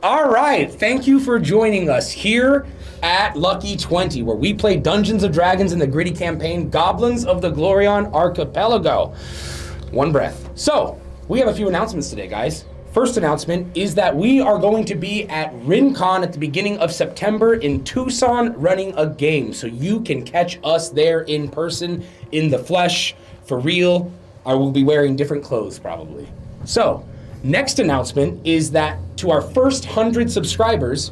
All right, thank you for joining us here at Lucky 20, where we play Dungeons & Dragons in the gritty campaign, Goblins of the Glorion Archipelago. One breath. So, we have a few announcements today, guys. First announcement is that we are going to be at RinCon at the beginning of September in Tucson running a game. So you can catch us there in person, in the flesh, for real. I will be wearing different clothes probably. So, next announcement is that to our first 100 subscribers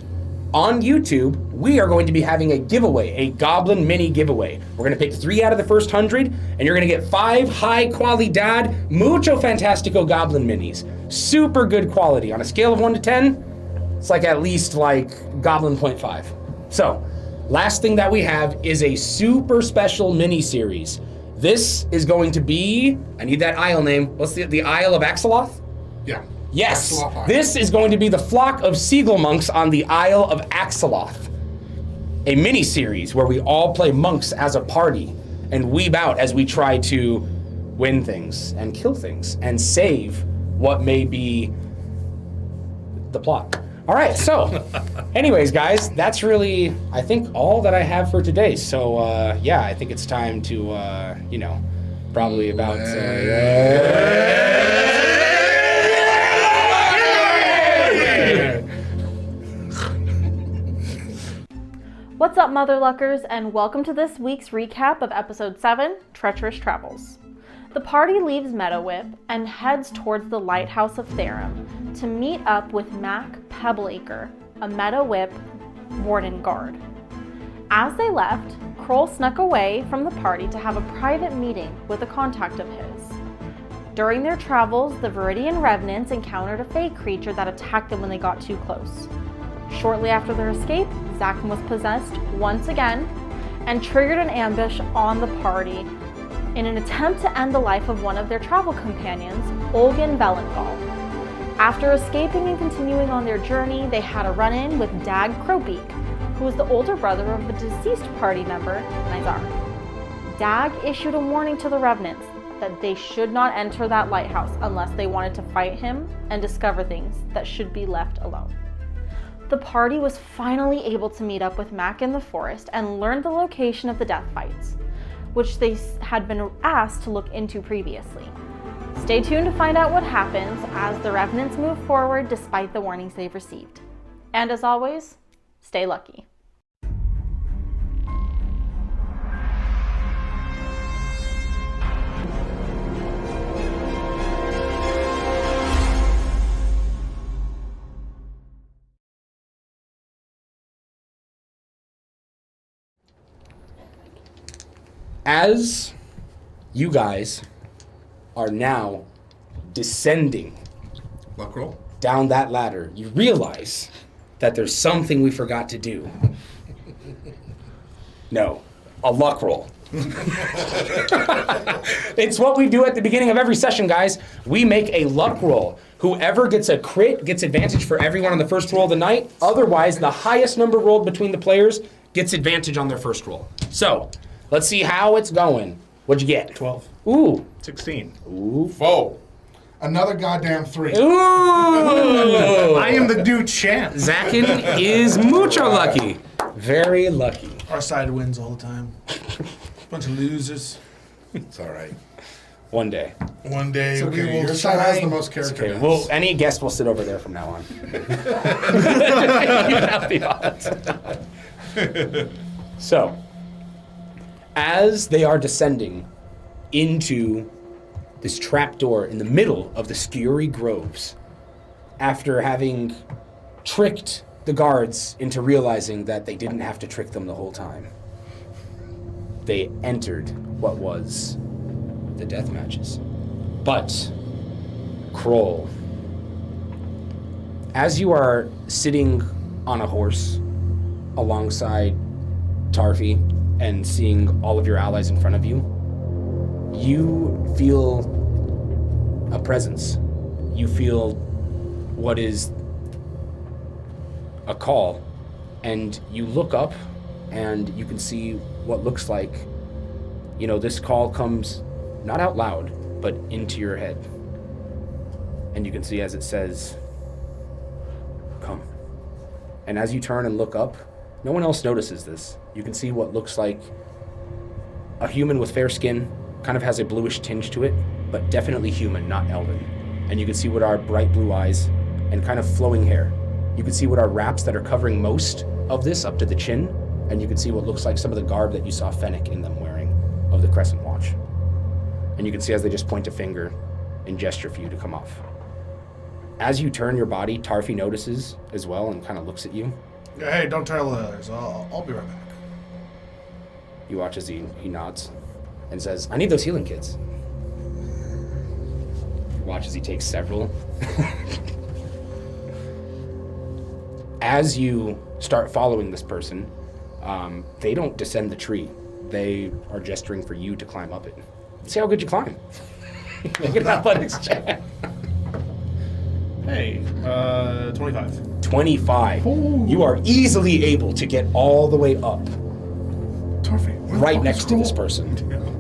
on YouTube, we are going to be having a giveaway, a Goblin Mini giveaway. We're gonna pick 3 out of the first 100, and you're gonna get 5 high qualidad, mucho fantastico Goblin Minis. Super good quality. On a scale of 1 to 10, it's like at least like Goblin 0.5. So, last thing that we have is a super special mini series. This is going to be, I need that Isle name. What's the Isle of Axeloth? Yeah. Yes, this is going to be the flock of seagull monks on the Isle of Axeloth. A mini-series where we all play monks as a party and weeb out as we try to win things and kill things and save what may be the plot. All right, so anyways, guys, that's really, I think, all that I have for today. So, yeah, I think it's time to, probably about... What's up, Motherluckers, and welcome to this week's recap of Episode 7, Treacherous Travels. The party leaves Meadowwhip and heads towards the lighthouse of Therum to meet up with Mac Pebbleacre, a Meadowwhip warden guard. As they left, Kroll snuck away from the party to have a private meeting with a contact of his. During their travels, the Viridian Revenants encountered a fey creature that attacked them when they got too close. Shortly after their escape, Zakin was possessed once again and triggered an ambush on the party in an attempt to end the life of one of their travel companions, Olgan Velengal. After escaping and continuing on their journey, they had a run-in with Dag Crowbeak, who was the older brother of the deceased party member, Nizar. Dag issued a warning to the Revenants that they should not enter that lighthouse unless they wanted to fight him and discover things that should be left alone. The party was finally able to meet up with Mac in the forest and learn the location of the death fights, which they had been asked to look into previously. Stay tuned to find out what happens as the Revenants move forward despite the warnings they've received. And as always, stay lucky. As you guys are now descending Luck roll. down that ladder, you realize that there's something we forgot to do. No, a luck roll. It's what we do at the beginning of every session, guys. We make a luck roll. Whoever gets a crit gets advantage for everyone on the first roll of the night. Otherwise, the highest number rolled between the players gets advantage on their first roll. So, let's see how it's going. What'd you get? 12. Ooh. 16. Ooh. Foe. Another goddamn 3. Ooh. I am the dude champ. Zakin is mucho lucky. Very lucky. Our side wins all the time. Bunch of losers. It's all right. One day. One day It's we okay. will Your side has try. the most character. Okay, deaths. well, any guest will sit over there from now on. Even out the odds. So, as they are descending into this trapdoor in the middle of the Skuri Groves, after having tricked the guards into realizing that they didn't have to trick them the whole time, they entered what was the death matches. But, Kroll, as you are sitting on a horse alongside Tarfi and seeing all of your allies in front of you, you feel a presence. You feel what is a call, and you look up and you can see what looks like, this call comes not out loud, but into your head. And you can see as it says, "Come." And as you turn and look up, no one else notices this. You can see what looks like a human with fair skin, kind of has a bluish tinge to it, but definitely human, not elven. And you can see what are bright blue eyes and kind of flowing hair. You can see what are wraps that are covering most of this up to the chin, and you can see what looks like some of the garb that you saw Fennec in them wearing of the Crescent Watch. And you can see as they just point a finger and gesture for you to come off. As you turn your body, Tarfi notices as well and kind of looks at you. Hey, don't tell the others. I'll be right back. You watch as he nods and says, I need those healing kits. You watch as he takes several. As you start following this person, they don't descend the tree. They are gesturing for you to climb up it. See how good you climb. Make an athletics check. Hey, 25. 25. Ooh. You are easily able to get all the way up, Tarfi, right next to this person.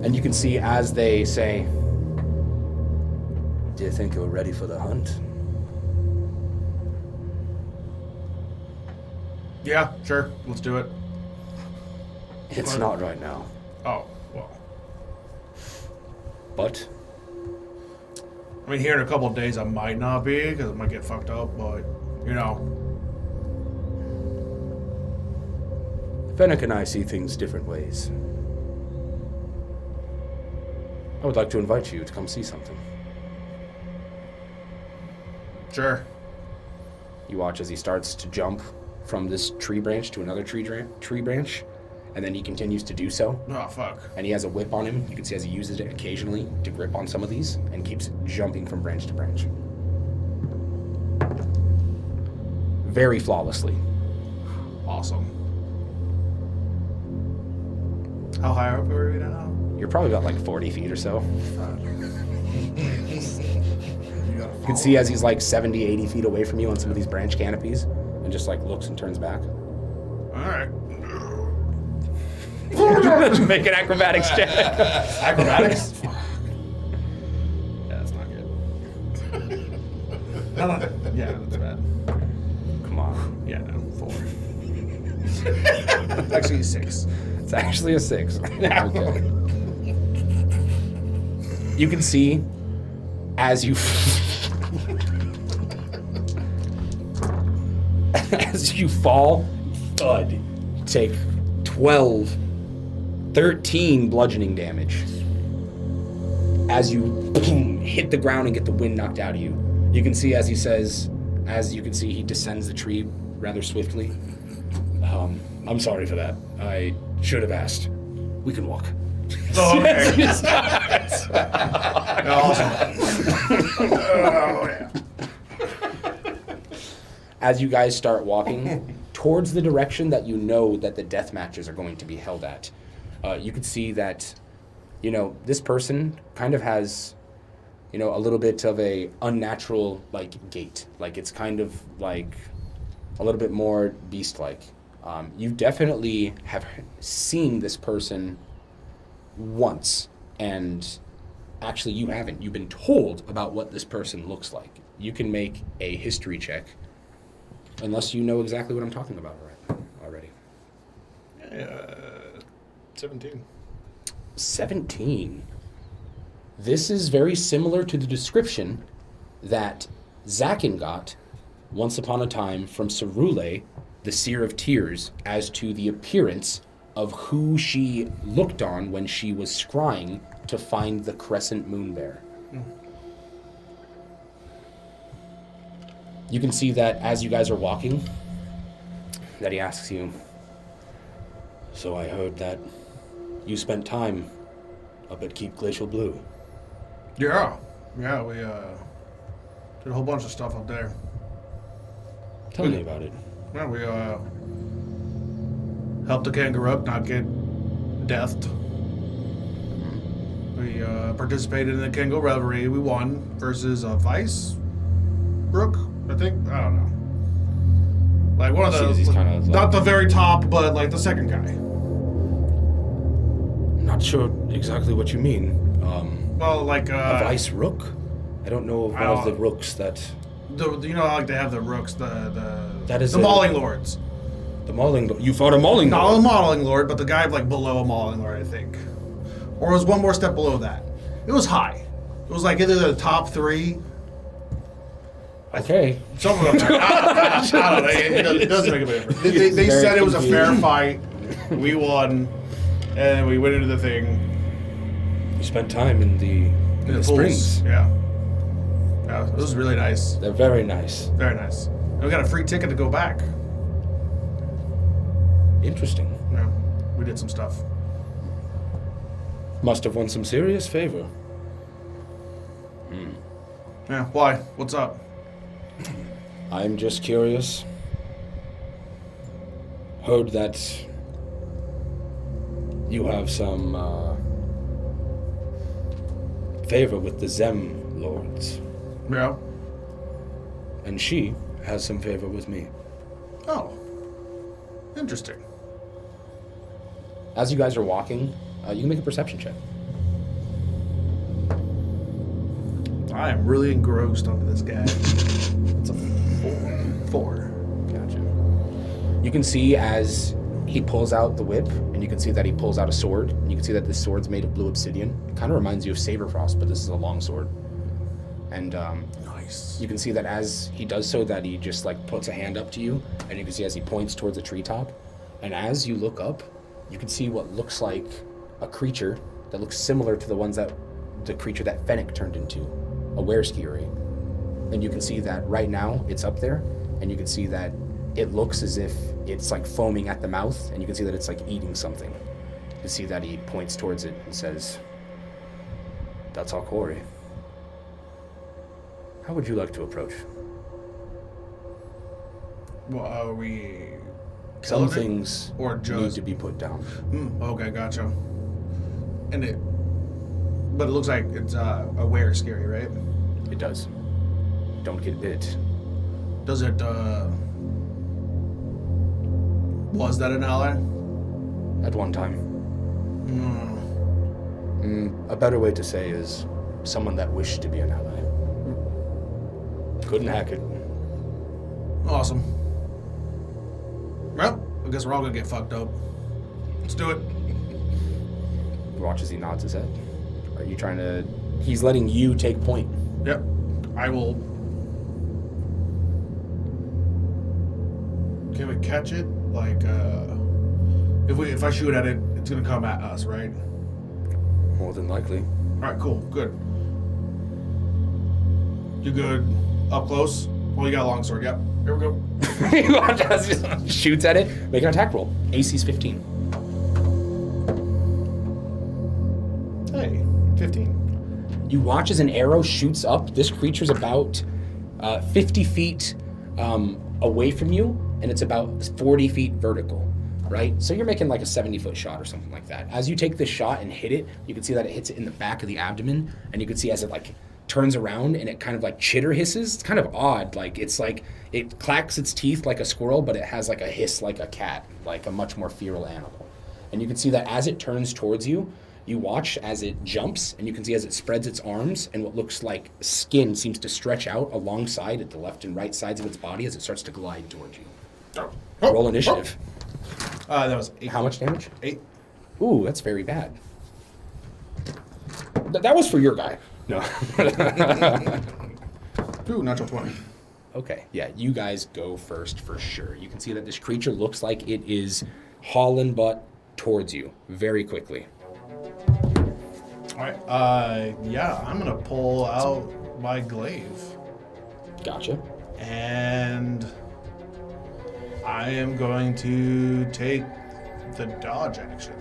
And you can see as they say, do you think you're ready for the hunt? Yeah, sure. Let's do it. It's not right now. Oh, well. But I mean, here in a couple of days I might not be, because I might get fucked up, but, you know. Fennec and I see things different ways. I would like to invite you to come see something. Sure. You watch as he starts to jump from this tree branch to another tree branch, and then he continues to do so. Oh, fuck. And he has a whip on him. You can see as he uses it occasionally to grip on some of these and keeps jumping from branch to branch. Very flawlessly. Awesome. How high up are we now? You're probably about like 40 feet or so. You can see as he's like 70, 80 feet away from you on some of these branch canopies and just like looks and turns back. Alright. Make an acrobatics check. Acrobatics? Yeah, that's not good. Yeah, that's bad. Come on. Yeah, no, 4. Actually, 6. It's actually a 6. Okay. You can see as you as you fall, thud, take 12, 13 bludgeoning damage. As you boom, hit the ground and get the wind knocked out of you. You can see as he says, as you can see, he descends the tree rather swiftly. I'm sorry for that. I should have asked. We can walk. Oh, okay. Awesome. Oh, yeah. As you guys start walking towards the direction that you know that the death matches are going to be held at, you can see that, you know, this person kind of has, you know, a little bit of a unnatural, like, gait. Like, it's kind of, like, a little bit more beast-like. You definitely have seen this person once, and actually you haven't. You've been told about what this person looks like. You can make a history check, unless you know exactly what I'm talking about already. 17. 17. This is very similar to the description that Zakin got once upon a time from Cerule, the Seer of Tears, as to the appearance of who she looked on when she was scrying to find the Crescent Moon Bear. You can see that as you guys are walking, that he asks you, so I heard that you spent time up at Keep Glacial Blue. Yeah, we did a whole bunch of stuff up there. Tell me about it. Yeah, we helped the kangaroo not get deathed. We participated in the kangaroo revelry. We won versus a Vice Brook, I think. I don't know. Like one of the, He's kind of not the very top, but like the second guy. Not sure exactly what you mean. Well, like A Vice Rook? I don't know of one of the rooks that You know, like they have the rooks, That is the it. mauling lords. The mauling. You fought a mauling. Not a lord. mauling lord, but the guy like below a mauling lord, I think, or it was one more step below that. It was high. It was like either the top 3. Okay. Some of them. I don't know. It doesn't make a big difference. They Very said it was a fair confusing. fight. We won, and we went into the thing. You spent time in the pools. springs. Yeah. Yeah, it was really nice. They're very nice. Very nice. And we got a free ticket to go back. Interesting. Yeah, we did some stuff. Must have won some serious favor. Yeah, why? What's up? I'm just curious. Heard that you have some favor with the Zem lords, Yeah. and she has some favor with me. Oh. Interesting. As you guys are walking, you can make a perception check. I am really engrossed onto this guy. It's a 4. Gotcha. You can see as he pulls out the whip, and you can see that he pulls out a sword, and you can see that this sword's made of blue obsidian. It kind of reminds you of Saberfrost, but this is a long sword. And Nice. you can see that as he does so, that he just like puts a hand up to you, and you can see as he points towards a treetop. And as you look up, you can see what looks like a creature that looks similar to the creature that Fennec turned into, a wereskiri. And you can see that right now it's up there, and you can see that it looks as if it's like foaming at the mouth, and you can see that it's like eating something. You can see that he points towards it and says, "That's our quarry. How would you like to approach?" Well, are we Some killing it? things Or need just... to be put down. Okay, gotcha. And but it looks like it's aware scary, right? It does. Don't get bit. Does it, was that an ally? At one time. A better way to say is someone that wished to be an ally. Couldn't hack it. Awesome. Well, I guess we're all gonna get fucked up. Let's do it. Watch as he nods his head. Are you trying to... He's letting you take point. Yep. I will... Can we catch it? Like, if I shoot at it, it's gonna come at us, right? More than likely. Alright, cool. Good. You good? Up close? Well, you got a long sword. Yep. Here we go. You watch as he shoots at it. Make an attack roll. AC's 15. Hey, 15. You watch as an arrow shoots up. This creature's about 50 feet away from you, and it's about 40 feet vertical, right? So you're making like a 70-foot shot or something like that. As you take this shot and hit it, you can see that it hits it in the back of the abdomen, and you can see as it like turns around and it kind of like chitter hisses. It's kind of odd. Like it's like it clacks its teeth like a squirrel, but it has like a hiss like a cat, like a much more feral animal. And you can see that as it turns towards you, you watch as it jumps, and you can see as it spreads its arms, and what looks like skin seems to stretch out alongside at the left and right sides of its body as it starts to glide towards you. Roll initiative. That was 8. How much damage? 8. Ooh, that's very bad. That was for your guy. No. Ooh, natural 20. Okay, yeah, you guys go first for sure. You can see that this creature looks like it is hauling butt towards you very quickly. Alright, yeah, I'm gonna pull out my glaive. Gotcha. And I am going to take the dodge action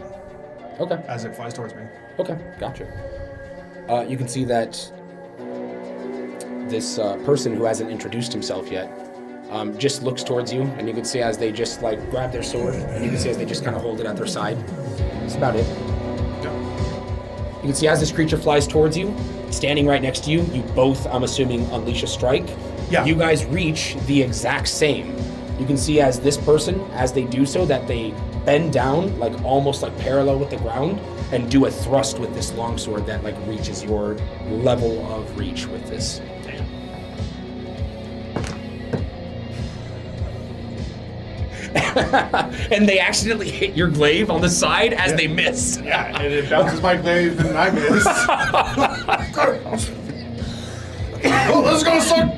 Okay. as it flies towards me. Okay, gotcha. You can see that this person who hasn't introduced himself yet just looks towards you, and you can see as they just like grab their sword, and you can see as they just kind of hold it at their side. That's about it. You can see as this creature flies towards you, standing right next to you, you both, I'm assuming, unleash a strike. Yeah. You guys reach the exact same. You can see as this person, as they do so, that they bend down, like almost like parallel with the ground, and do a thrust with this longsword that like reaches your level of reach with this. And they accidentally hit your glaive on the side as they miss. Yeah, and it bounces my glaive and I miss. Oh, this is gonna suck.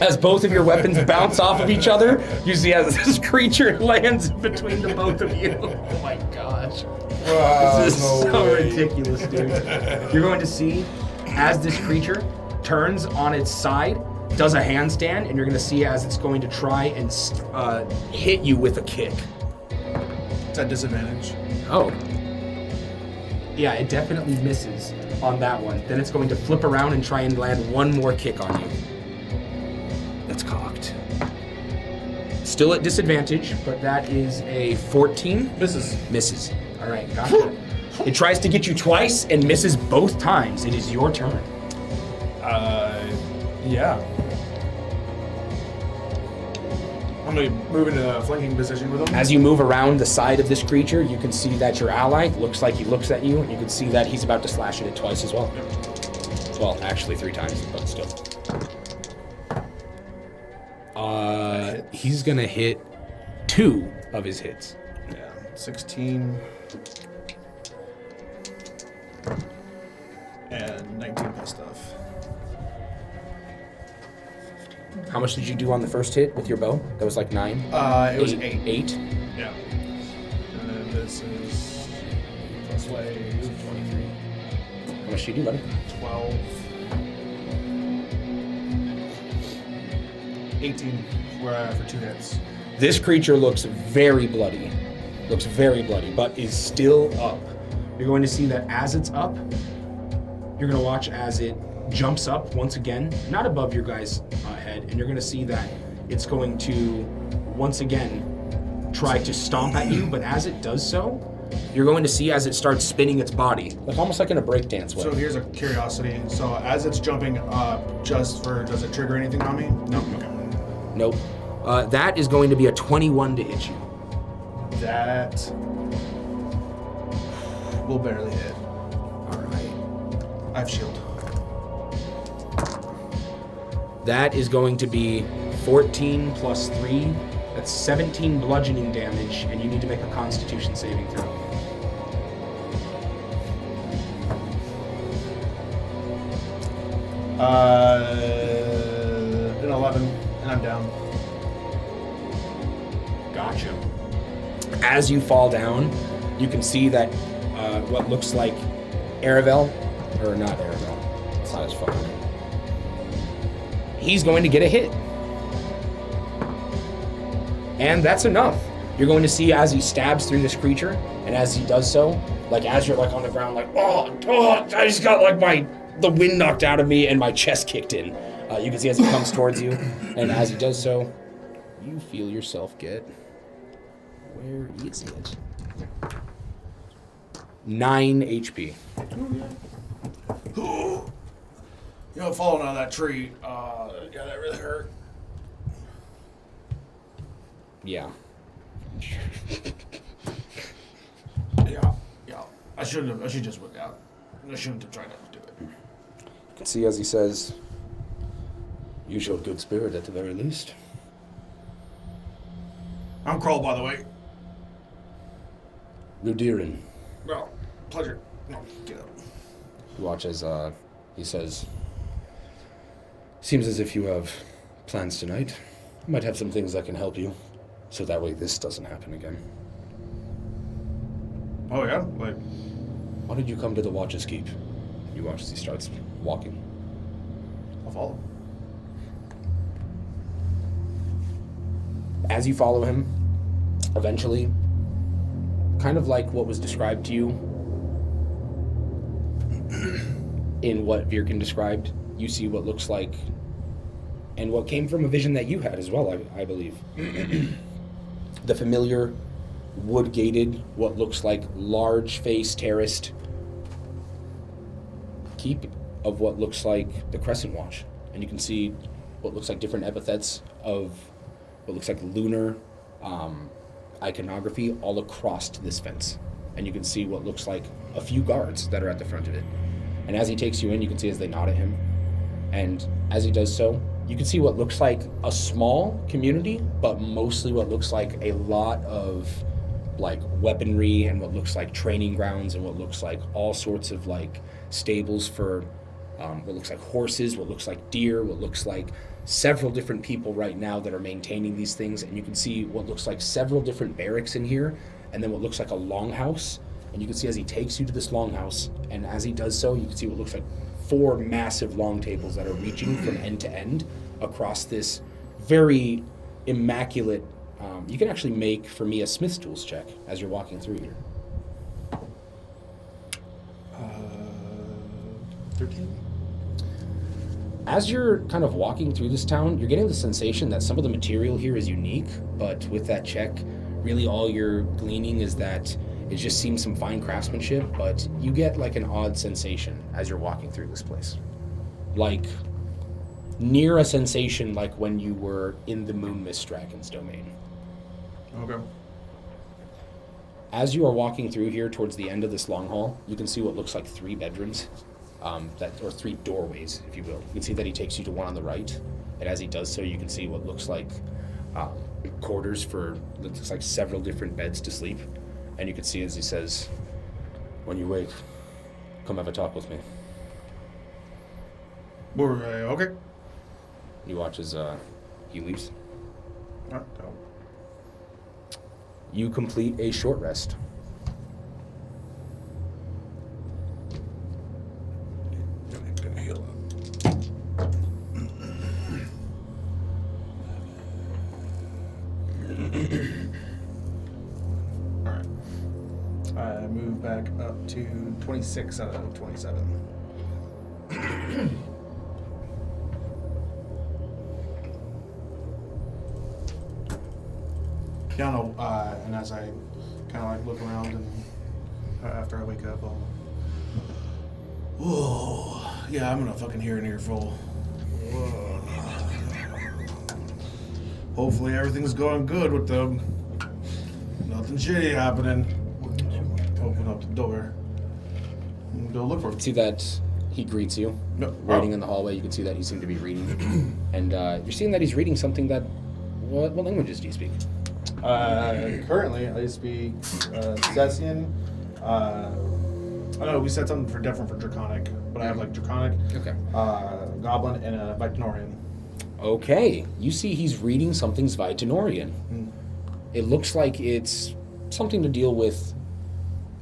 As both of your weapons bounce off of each other, you see as this creature lands between the both of you. Oh my gosh. This is so ridiculous, dude. You're going to see as this creature turns on its side, does a handstand, and you're going to see as it's going to try and hit you with a kick. It's at disadvantage. Oh. Yeah, it definitely misses on that one. Then it's going to flip around and try and land one more kick on you. That's cocked. Still at disadvantage, but that is a 14. Misses. All right, gotcha. It tries to get you twice and misses both times. It is your turn. Yeah. I'm gonna move into a flanking position with him. As you move around the side of this creature, you can see that your ally looks like he looks at you, and you can see that he's about to slash at it twice as well. Well, actually 3 times, but still. He's gonna hit 2 of his hits. Yeah, 16 and 19 plus stuff. How much did you do on the first hit with your bow? That was like 9? It was 8. 8? Yeah. And then this is plus wave 23. How much did you do, buddy? 12. 18 for 2 hits. This creature looks very bloody, but is still up. You're going to see that as it's up, you're going to watch as it jumps up once again, not above your guys' head, and you're going to see that it's going to once again try to stomp at you, but as it does so, you're going to see as it starts spinning its body, like almost like in a breakdance way. So here's a curiosity. So as it's jumping up, does it trigger anything on me? No. Okay. Nope. That is going to be a 21 to hit you. That will barely hit. All right. I have shield. That is going to be 14 plus 3. That's 17 bludgeoning damage, and you need to make a Constitution saving throw. An 11, and I'm down. Gotcha. As you fall down, you can see that what looks like Aravel, or not Aravel, it's not his fucking name. He's going to get a hit. And that's enough. You're going to see as he stabs through this creature, and as he does so, like as you're like on the ground, like, oh, I just got like the wind knocked out of me and my chest kicked in. You can see as he comes towards you, and as he does so, you feel yourself get, where is it? 9 HP. You know, falling out of that tree, yeah, that really hurt. Yeah. Yeah. I should just whip out. I shouldn't have tried to do it. You can see as he says, you showed good spirit at the very least. I'm Kroll, by the way. Ludirin. Well, pleasure. No, get up. You watch as he says, seems as if you have plans tonight. I might have some things that can help you, so that way this doesn't happen again. Oh yeah? Like, Why did you come to the Watch's Keep? You watch as he starts walking. I'll follow. As you follow him, eventually, kind of like what was described to you in what Virkin described, you see what looks like, and what came from a vision that you had as well, I believe. The familiar wood-gated, what looks like large-faced terraced keep of what looks like the Crescent Watch. And you can see what looks like different epithets of what looks like lunar iconography all across this fence. And you can see what looks like a few guards that are at the front of it. And as he takes you in, you can see as they nod at him. And as he does so, You can see what looks like a small community, but mostly what looks like a lot of like weaponry and what looks like training grounds and what looks like all sorts of like stables for what looks like horses, what looks like deer, what looks like several different people right now that are maintaining these things. And you can see what looks like several different barracks in here, and then what looks like a longhouse. And you can see as he takes you to this longhouse, and as he does so, you can see what looks like 4 massive long tables that are reaching from end to end across this very immaculate. You can actually make, for me, a Smith's Tools check as you're walking through here. 13. As you're kind of walking through this town, you're getting the sensation that some of the material here is unique, but with that check, really all you're gleaning is that it just seems some fine craftsmanship, but you get like an odd sensation as you're walking through this place. Like, near a sensation like when you were in the Moon Mist Dragon's domain. Okay. As you are walking through here towards the end of this long hall, you can see what looks like 3 bedrooms, or 3 doorways, if you will. You can see that he takes you to one on the right, and as he does so, you can see what looks like quarters for, looks like several different beds to sleep. And you can see as he says, "When you wake, come have a talk with me." Okay. You watch as he leaves. Oh. You complete a short rest. Gonna heal up. Alright. I move back up to 26 out of 27. And as I kind of like look around and after I wake up, I'll... Whoa. Yeah, I'm gonna fucking hear an earful. Whoa. Hopefully everything's going good with them. Nothing shitty happening. Open up the door. And go look for him. See that he greets you, waiting in the hallway. You can see that he seemed to be reading. And you're seeing that he's reading something that... What languages do you speak? Currently, I speak Cessian. I don't know, we said something for different for Draconic, but I have like Draconic, Okay. Goblin, and a Victorian. Okay. You see he's reading something Sveitonorian. It looks like it's something to deal with...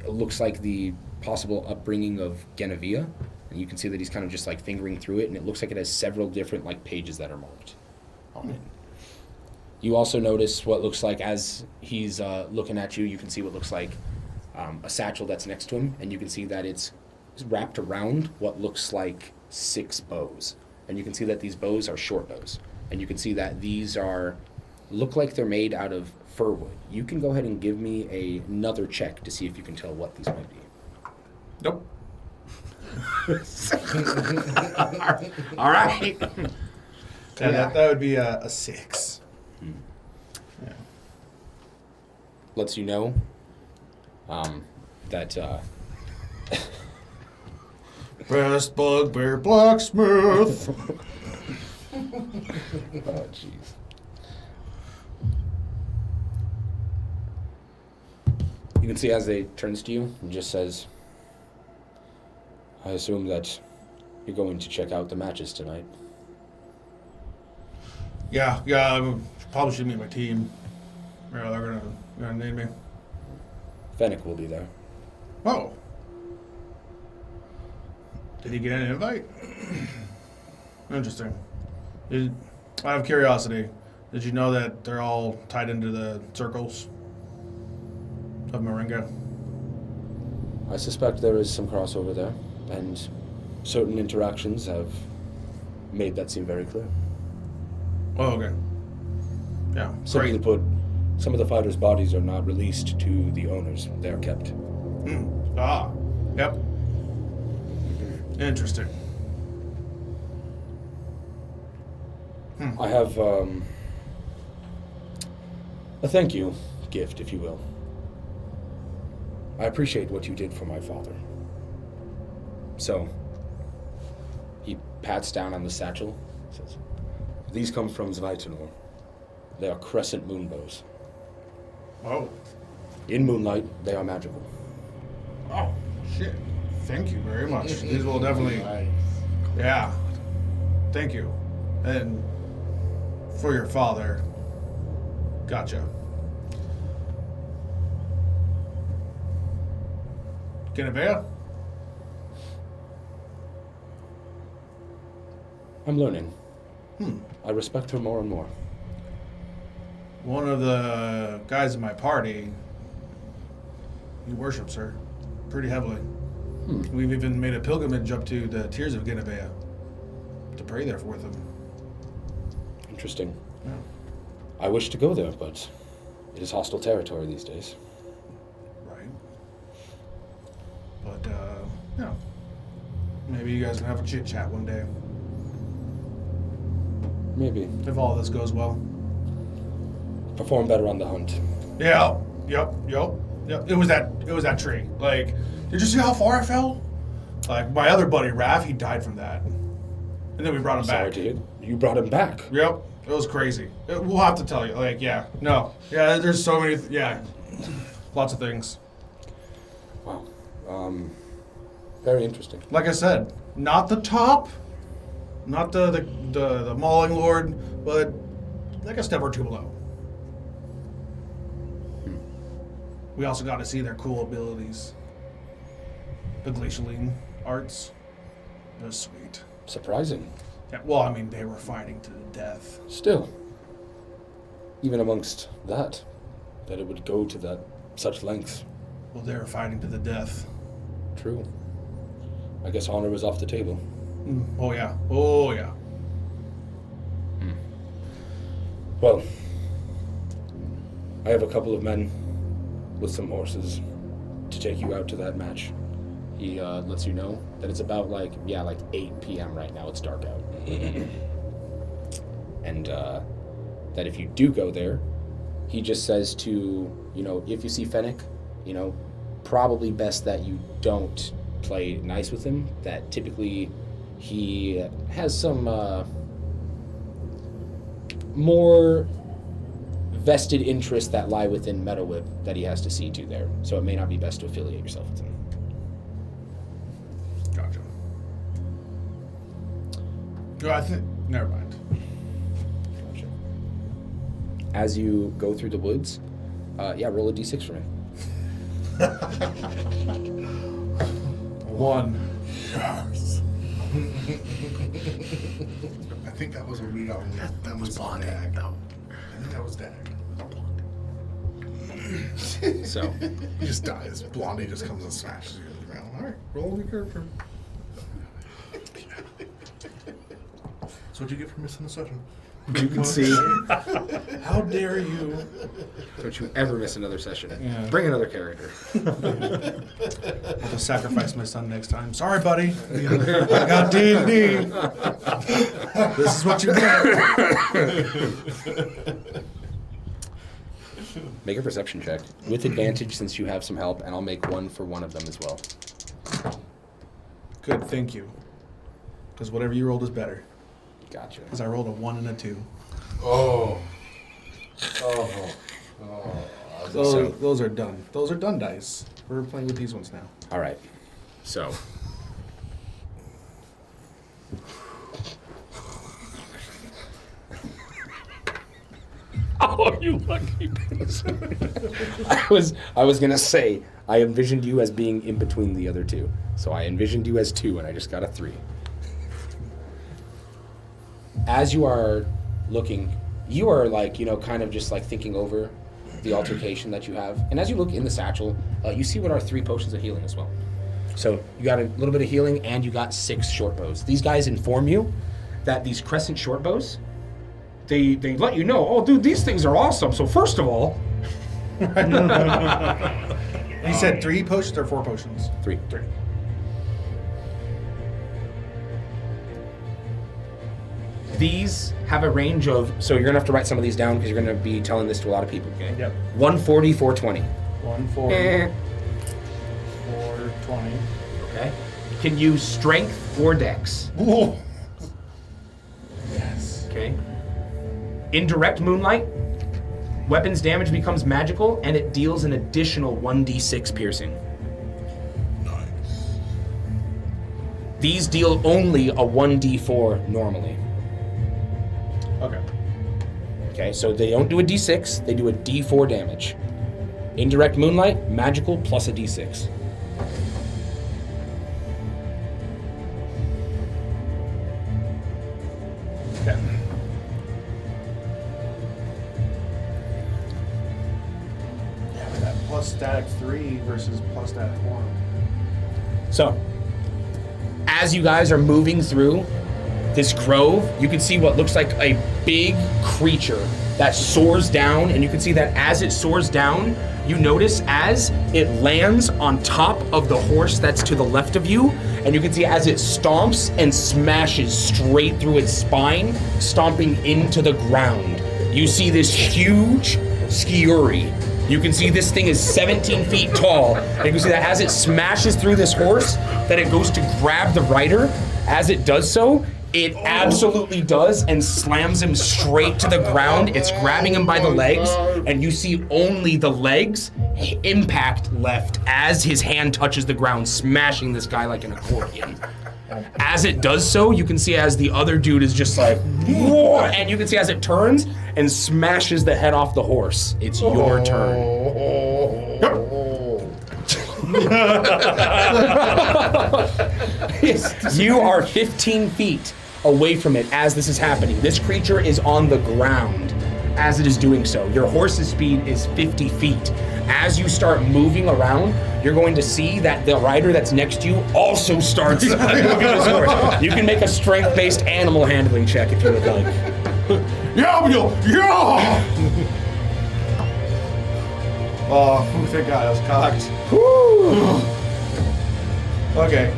It looks like the possible upbringing of Genevia. And you can see that he's kind of just like fingering through it, and it looks like it has several different like pages that are marked on it. You also notice what looks like, as he's looking at you, you can see what looks like a satchel that's next to him, and you can see that it's wrapped around what looks like 6 bows. And you can see that these bows are short bows. And you can see that these look like they're made out of fir wood. You can go ahead and give me another check to see if you can tell what these might be. Nope. All right. Yeah, that would be a 6. Yeah. Lets you know that Best bugbear blacksmith. oh jeez. You can see as they turns to you and just says, "I assume that you're going to check out the matches tonight." Yeah, I probably should meet my team. Yeah, they're gonna need me. Fennec will be there. Oh. Did he get an invite? Interesting. I have curiosity. Did you know that they're all tied into the circles of Moringa? I suspect there is some crossover there, and certain interactions have made that seem very clear. Oh, okay. Yeah, Simply great. put, some of the fighters' bodies are not released to the owners. They are kept. Ah, yep. Interesting. I have a thank you gift, if you will. I appreciate what you did for my father. So, he pats down on the satchel, says, These come from Zvaitanor. They are crescent moon bows. Oh. In moonlight, they are magical. Oh, shit. Thank you very much. These will definitely... Yeah. Thank you. And for your father. Gotcha. Genevieve? I'm learning. I respect her more and more. One of the guys in my party, he worships her pretty heavily. We've even made a pilgrimage up to the Tears of Genevieve to pray there with him. Interesting. Yeah. I wish to go there, but it is hostile territory these days. Right. But, yeah. Maybe you guys can have a chit chat one day. Maybe. If all this goes well. Perform better on the hunt. Yeah. Yep. It was that tree. Like, did you see how far I fell? Like, my other buddy, Raph, he died from that. And then we brought him Sorry back. to hear. You brought him back. Yep. It was crazy. We'll have to tell you. Like, yeah. No. Yeah, there's so many, yeah. Lots of things. Wow. Very interesting. Like I said, not the top, not the mauling lord, but like a step or two below. We also got to see their cool abilities. The glacialine arts. They're sweet. Surprising. Yeah, well, I mean, they were fighting to the death. Still. Even amongst that it would go to such lengths. Well, they were fighting to the death. True. I guess honor was off the table. Oh, yeah. Well, I have a couple of men with some horses to take you out to that match. He lets you know that it's about like 8 p.m. right now. It's dark out. And that if you do go there, he just says to, if you see Fennec, probably best that you don't play nice with him. That typically he has some more vested interests that lie within Meadowwhip that he has to see to there. So it may not be best to affiliate yourself with him. Gotcha. Never mind. Gotcha. As you go through the woods, roll a d6 for me. 1. Yes. I think that was a read on that was Blondie. I think that was Dag. So He just dies. Blondie just comes and smashes you to the ground. Alright, roll the character. So what'd you get for missing the session? you can see. How dare you? Don't you ever miss another session. Yeah. Bring another character. I'll have to sacrifice my son next time. Sorry, buddy. I got D&D. This is what you get. Make a perception check with advantage since you have some help, and I'll make one for one of them as well. Good, thank you. Because whatever you rolled is better. Gotcha. Because I rolled a 1 and a 2. Those are done. Those are done dice. We're playing with these ones now. All right. So. Oh, you lucky bastard. I was gonna say I envisioned you as being in between the other two. So I envisioned you as 2 and I just got a 3. As you are looking, you are kind of just thinking over the altercation that you have. And as you look in the satchel, you see what are 3 potions of healing as well. So you got a little bit of healing and you got 6 short bows. These guys inform you that these crescent short bows, they let you know, oh dude, these things are awesome. So first of all, He said 3 potions or 4 potions? 3. These have a range of, so you're gonna have to write some of these down because you're gonna be telling this to a lot of people, okay? Yep. 140, 420. 140, 420. Okay. Can use strength or dex. Whoa. Yes. Okay. In direct moonlight, weapons damage becomes magical, and it deals an additional 1d6 piercing. Nice. These deal only a 1d4 normally. Okay. Okay, so they don't do a d6, they do a d4 damage. Indirect moonlight, magical plus a d6. Okay. Yeah, but that plus static 3 versus plus static 1. So, as you guys are moving through this grove, you can see what looks like a big creature that soars down, and you can see that as it soars down, you notice as it lands on top of the horse that's to the left of you, and you can see as it stomps and smashes straight through its spine, stomping into the ground. You see this huge Skiuri. You can see this thing is 17 feet tall, and you can see that as it smashes through this horse, that it goes to grab the rider. As it does so, it absolutely does and slams him straight to the ground. It's grabbing him by the legs, and you see only the legs impact left as his hand touches the ground, smashing this guy like an accordion. As it does so, you can see as the other dude is just like, whoa, and you can see as it turns and smashes the head off the horse. It's your turn. You are 15 feet away from it as this is happening. This creature is on the ground as it is doing so. Your horse's speed is 50 feet. As you start moving around, you're going to see that the rider that's next to you also starts moving his horse. You can make a strength-based animal handling check if you would like. Yeah! Oh, thank God, I was cocked. Okay,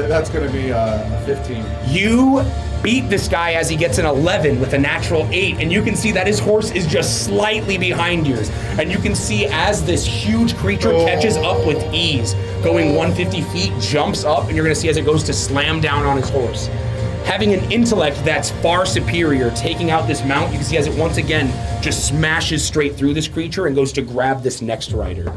that's gonna be a 15. You beat this guy as he gets an 11 with a natural 8, and you can see that his horse is just slightly behind yours. And you can see as this huge creature catches up with ease, going 150 feet, jumps up, and you're gonna see as it goes to slam down on his horse. Having an intellect that's far superior, taking out this mount, you can see as it once again just smashes straight through this creature and goes to grab this next rider.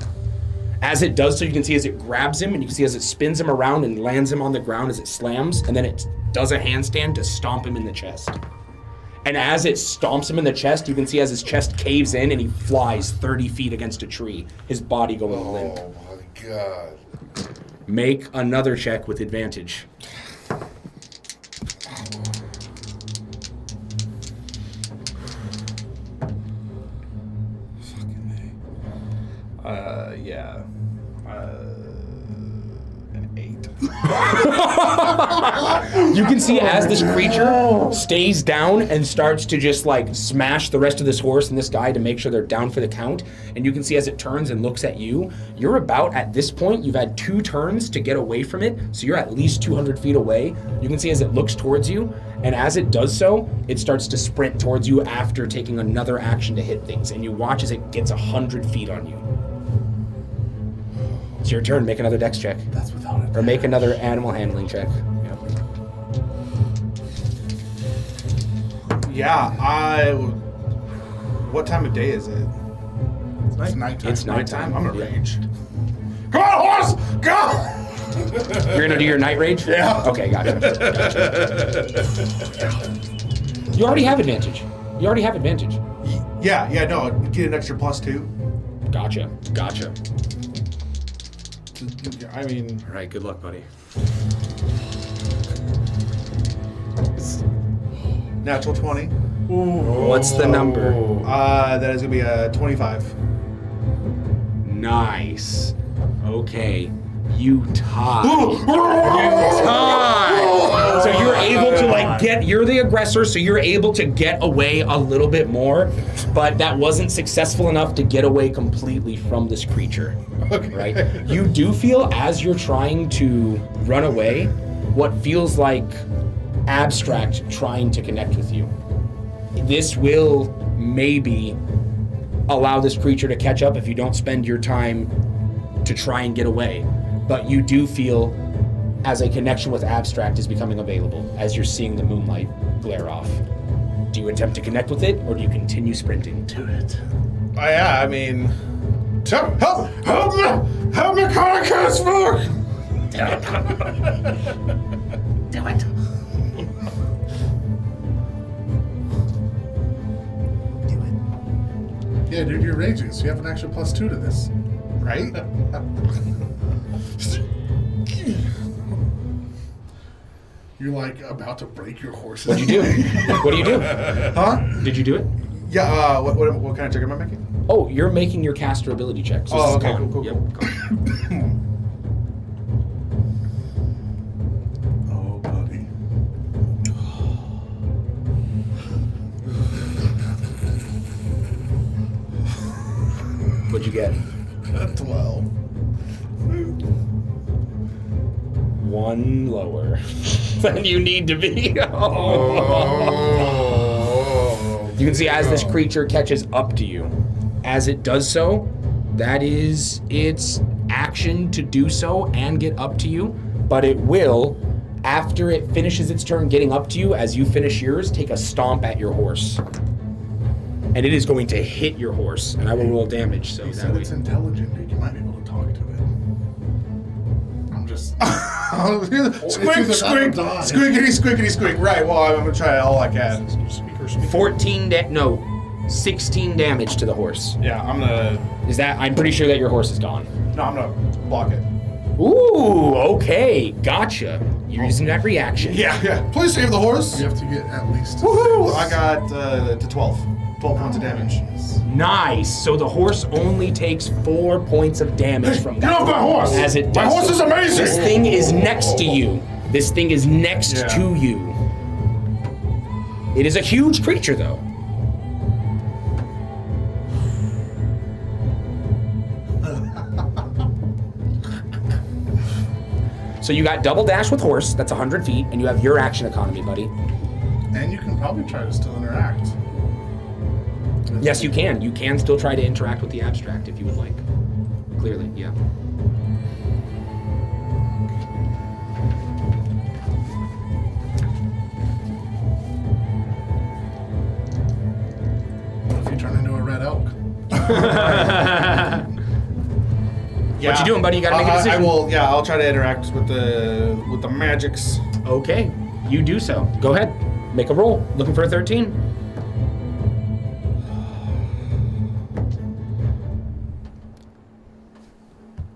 As it does so, you can see as it grabs him, and you can see as it spins him around and lands him on the ground as it slams, and then it does a handstand to stomp him in the chest. And as it stomps him in the chest, you can see as his chest caves in and he flies 30 feet against a tree, his body going limp. Oh my God. Make another check with advantage. Yeah. An 8. You can see as this creature stays down and starts to just like smash the rest of this horse and this guy to make sure they're down for the count. And you can see as it turns and looks at you, you're about at this point, you've had 2 turns to get away from it. So you're at least 200 feet away. You can see as it looks towards you, and as it does so, it starts to sprint towards you after taking another action to hit things. And you watch as it gets 100 feet on you. It's your turn. Make another dex check. That's without it. Or make another animal handling check. Yeah, what time of day is it? It's nighttime. It's nighttime. I'm gonna Yeah. rage. Come on, horse! Go! You're gonna do your night rage? Yeah. Okay, gotcha. You already have advantage. Yeah, no, get an extra +2. Gotcha. I mean, All right, good luck, buddy. natural 20. What's the number? That is gonna be a 25. Nice. Okay. You tie. So you're able to you're the aggressor, so you're able to get away a little bit more, but that wasn't successful enough to get away completely from this creature. Okay. Right? You do feel as you're trying to run away, what feels like abstract trying to connect with you. This will maybe allow this creature to catch up if you don't spend your time to try and get away. But you do feel as a connection with abstract is becoming available as you're seeing the moonlight glare off. Do you attempt to connect with it, or do you continue sprinting? Do it. Oh, yeah, I mean... Help me, Caracas, fuck! Do it. Yeah, dude, you're raging, so you have an extra +2 to this. Right? You're like about to break your horse's What do you do? What do you do? Huh? Did you do it? Yeah, what kind of check am I making? Oh, you're making your caster ability check. So Oh, this is okay, con. cool. Oh, buddy. What'd you get? 12. One lower than you need to be. Oh. You can see as this creature catches up to you, as it does so, that is its action to do so and get up to you, but it will, after it finishes its turn getting up to you, as you finish yours, take a stomp at your horse. And it is going to hit your horse, and I will roll damage, so He that said way. it's intelligent, dude. You might be able to talk to it. I'm just... Squickity squeak. Right, well, I'm gonna try all I can. 16 damage to the horse. Yeah, I'm gonna... Is that, I'm pretty sure that your horse is gone. No, I'm gonna block it. Ooh, okay, gotcha. You're using that reaction. Yeah. Please save the horse. You have to get at least... Woohoo! I got to 12 points of damage. Nice. So the horse only takes 4 points of damage from that. Get off my horse! As it My does horse so. is amazing! This thing is next to you. This thing is next Yeah. to you. It is a huge creature, though. So you got double dash with horse. That's 100 feet, and you have your action economy, buddy. And you can probably try to still interact. Yes, you can. You can still try to interact with the abstract if you would like. Clearly, yeah. What if you turn into a red elk? What you doing, buddy? You gotta make a decision. I will. Yeah, I'll try to interact with the magics. Okay, you do so. Go ahead. Make a roll. Looking for a 13.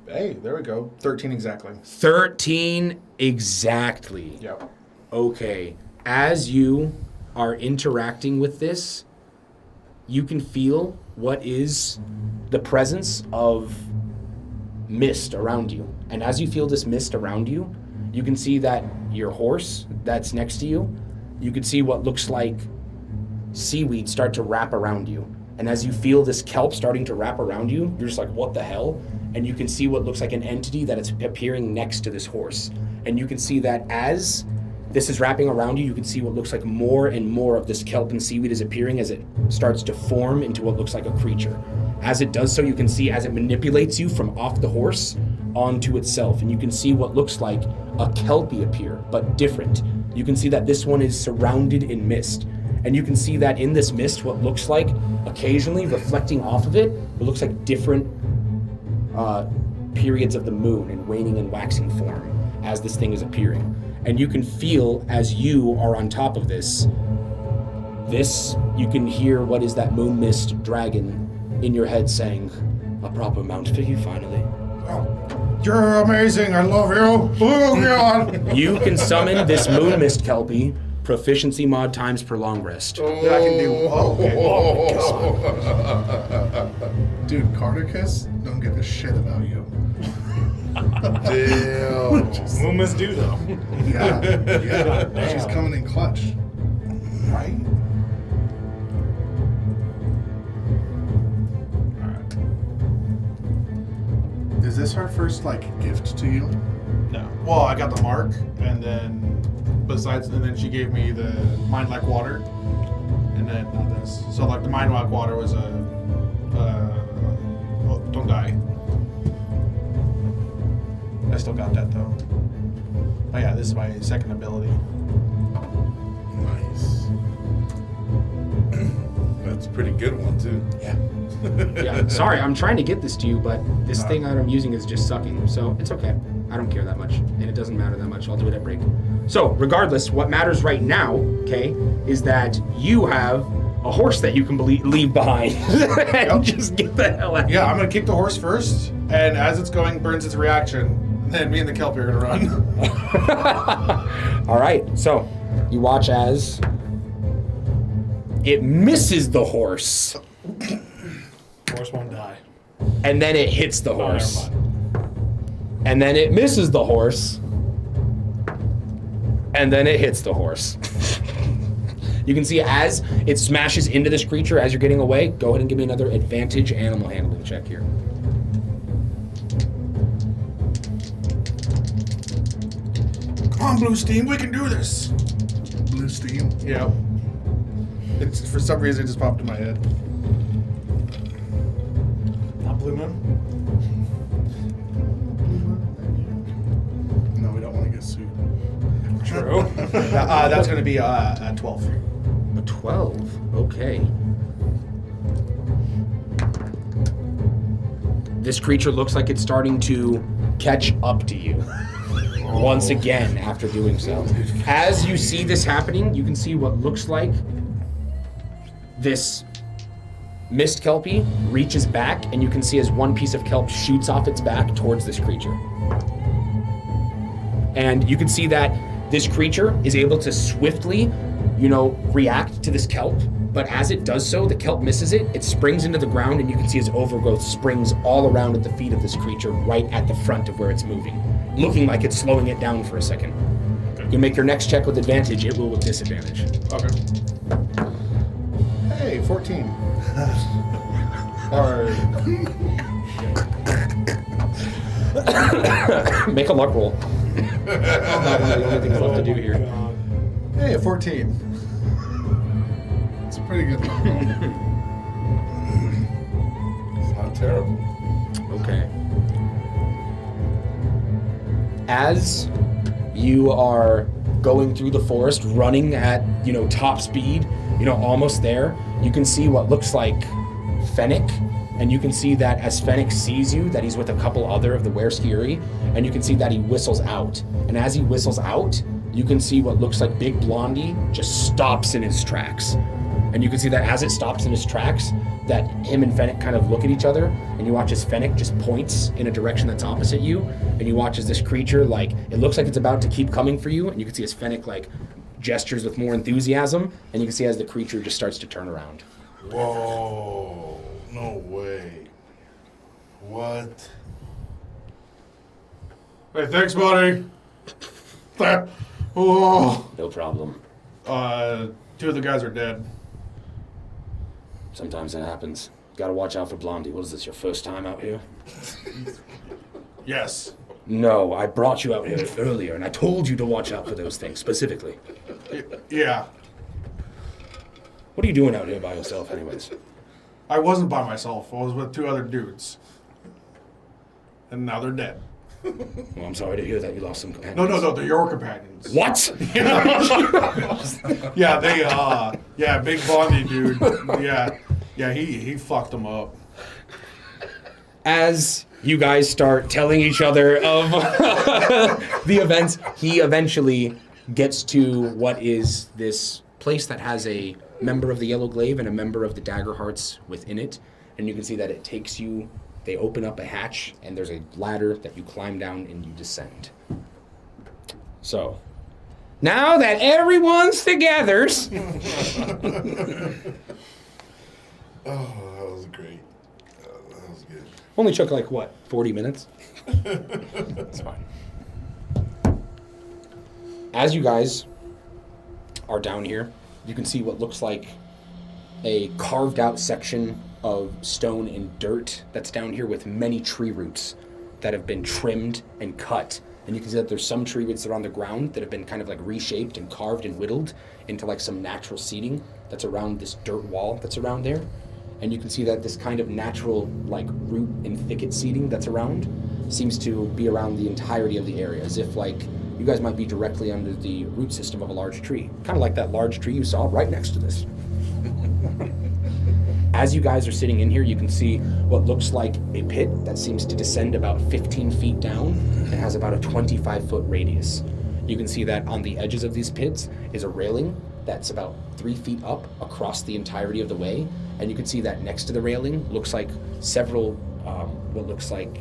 Hey, there we go. 13 exactly. 13 exactly. Yep. Okay. As you are interacting with this, you can feel what is the presence of mist around you. And as you feel this mist around you, you can see that your horse that's next to you, you can see what looks like seaweed start to wrap around you. And as you feel this kelp starting to wrap around you, you're just like, what the hell? And you can see what looks like an entity that is appearing next to this horse. And you can see that as this is wrapping around you, you can see what looks like more and more of this kelp and seaweed is appearing as it starts to form into what looks like a creature. As it does so, you can see as it manipulates you from off the horse onto itself. And you can see what looks like a kelpie appear, but different. You can see that this one is surrounded in mist. And you can see that in this mist, what looks like occasionally reflecting off of it, it looks like different periods of the moon in waning and waxing form as this thing is appearing. And you can feel as you are on top of this, you can hear what is that moon mist dragon in your head saying, a proper mount for you finally. You're amazing. I love you. Oh, God. You can summon this moon mist kelpie, proficiency mod times per long rest. Yeah, I can do. Oh, Dude, Carticus don't give a shit about you. Damn. Moon must do though. Yeah. She's coming in clutch. Right? Is this her first, gift to you? No. Well, I got the mark, and then she gave me the mind like water, and then this. So the mind like water was don't die. I still got that though. Oh yeah, this is my second ability. Nice. That's a pretty good one, too. Yeah. Yeah. Sorry, I'm trying to get this to you, but this thing that I'm using is just sucking. So it's okay. I don't care that much, and it doesn't matter that much. I'll do it at break. So regardless, what matters right now, okay, is that you have a horse that you can leave behind and just get the hell out. Yeah, I'm gonna kick the horse first, and as it's going, burns its reaction. Then me and the Kelpie are gonna run. All right, so you watch as it misses the horse, Horse won't die. and then it hits the Oh, horse, never mind. and then it misses the horse, and then it hits the horse. You can see as it smashes into this creature as you're getting away. Go ahead and give me another advantage animal handling check here. Come on, Blue Steam, we can do this. Blue steam. Yeah. It's for some reason it just popped in my head. Not Blue Moon? No, we don't want to get sued. True. That's gonna be a 12. A 12. Okay. This creature looks like it's starting to catch up to you. Once again, after doing so. As you see this happening, you can see what looks like this mist kelpie reaches back, and you can see as one piece of kelp shoots off its back towards this creature. And you can see that this creature is able to swiftly, react to this kelp. But as it does so, the kelp misses it. It springs into the ground, and you can see as overgrowth springs all around at the feet of this creature, right at the front of where it's moving, looking like it's slowing it down for a second. You make your next check with advantage. It will with disadvantage. Okay. Hey, 14. Or Make a luck roll. That one, the only thing left to do here. hey, 14. It's pretty good. It's not terrible. Okay. As you are going through the forest, running at, top speed, almost there, you can see what looks like Fennec, and you can see that as Fennec sees you, that he's with a couple other of the Wereskiri, and you can see that he whistles out. And as he whistles out, you can see what looks like Big Blondie just stops in his tracks. And you can see that as it stops in his tracks, that him and Fennec kind of look at each other, and you watch as Fennec just points in a direction that's opposite you, and you watch as this creature, it looks like it's about to keep coming for you, and you can see as Fennec, gestures with more enthusiasm, and you can see as the creature just starts to turn around. Whoa. No way. What? Hey, thanks, buddy. Oh. No problem. 2 of the guys are dead. Sometimes it happens. Gotta watch out for Blondie. What is this, your first time out here? Yes. No, I brought you out here earlier, and I told you to watch out for those things, specifically. Yeah. What are you doing out here by yourself, anyways? I wasn't by myself. I was with 2 other dudes. And now they're dead. Well, I'm sorry to hear that you lost some companions. No, they're your companions. What? Yeah, Big Blondie dude. Yeah, he fucked them up. As you guys start telling each other of the events, he eventually gets to what is this place that has a member of the Yellow Glaive and a member of the Dagger Hearts within it. And you can see that it takes you, they open up a hatch, and there's a ladder that you climb down and you descend. So, now that everyone's together... Oh, that was great. That was good. Only took 40 minutes? It's fine. As you guys are down here, you can see what looks like a carved out section of stone and dirt that's down here with many tree roots that have been trimmed and cut. And you can see that there's some tree roots that are on the ground that have been kind of reshaped and carved and whittled into some natural seating that's around this dirt wall that's around there. And you can see that this kind of natural root and thicket seating that's around seems to be around the entirety of the area, as if you guys might be directly under the root system of a large tree. Kind of like that large tree you saw right next to this. As you guys are sitting in here, you can see what looks like a pit that seems to descend about 15 feet down and has about a 25-foot radius. You can see that on the edges of these pits is a railing that's about 3 feet up across the entirety of the way. And you can see that next to the railing looks like several, what looks like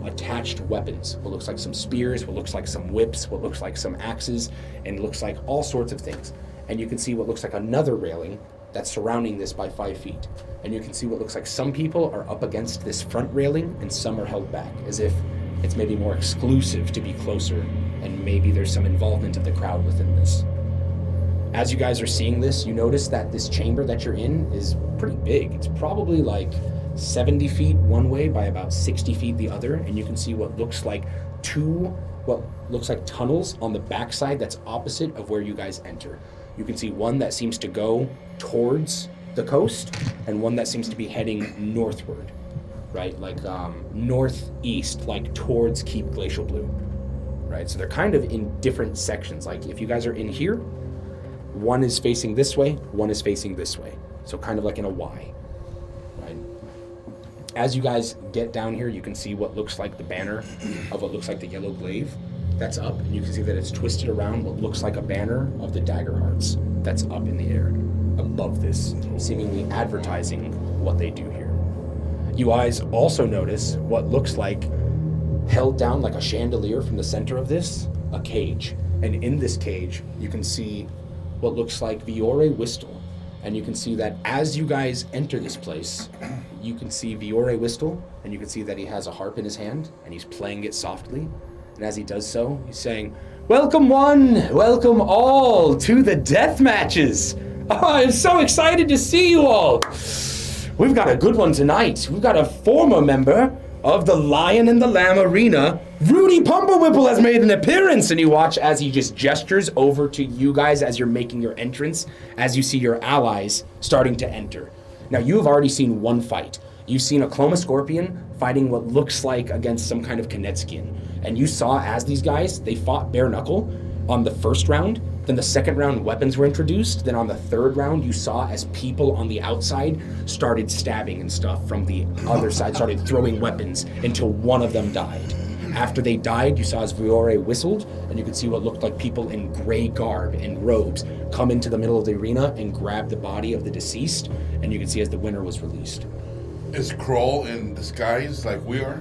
attached weapons. What looks like some spears, what looks like some whips, what looks like some axes, and looks like all sorts of things. And you can see what looks like another railing that's surrounding this by 5 feet. And you can see what looks like some people are up against this front railing and some are held back, as if it's maybe more exclusive to be closer, and maybe there's some involvement of the crowd within this. As you guys are seeing this, you notice that this chamber that you're in is pretty big. It's probably like 70 feet one way by about 60 feet the other, and you can see what looks like tunnels on the backside that's opposite of where you guys enter. You can see one that seems to go towards the coast, and one that seems to be heading northward, right? Like northeast, like towards Keep Glacial Blue, right? So they're kind of in different sections. Like if you guys are in here, one is facing this way, one is facing this way. So kind of like in a Y, right? As you guys get down here, you can see what looks like the banner of what looks like the yellow glaive that's up, and you can see that it's twisted around what looks like a banner of the dagger hearts that's up in the air above this, seemingly advertising what they do here. You guys also notice what looks like held down like a chandelier from the center of this, a cage. And in this cage, you can see what looks like Viore Whistle. And you can see that as you guys enter this place, you can see Viore Whistle, and you can see that he has a harp in his hand, and he's playing it softly. And as he does so, he's saying, "Welcome one, welcome all to the death matches. Oh, I'm so excited to see you all. We've got a good one tonight. We've got a former member of the Lion and the Lamb Arena. Rudy Pumperwhipple has made an appearance," and you watch as he just gestures over to you guys as you're making your entrance, as you see your allies starting to enter. Now, you have already seen one fight. You've seen a Cloma Scorpion fighting what looks like against some kind of Kinetskian. And you saw as these guys, they fought bare knuckle on the first round. Then the second round, weapons were introduced. Then on the third round, you saw as people on the outside started stabbing and stuff from the other side, started throwing weapons until one of them died. After they died, you saw as Viore whistled, and you could see what looked like people in gray garb and robes come into the middle of the arena and grab the body of the deceased, and you could see as the winner was released. Is Kroll in disguise like we are?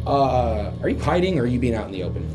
Are you hiding or are you being out in the open?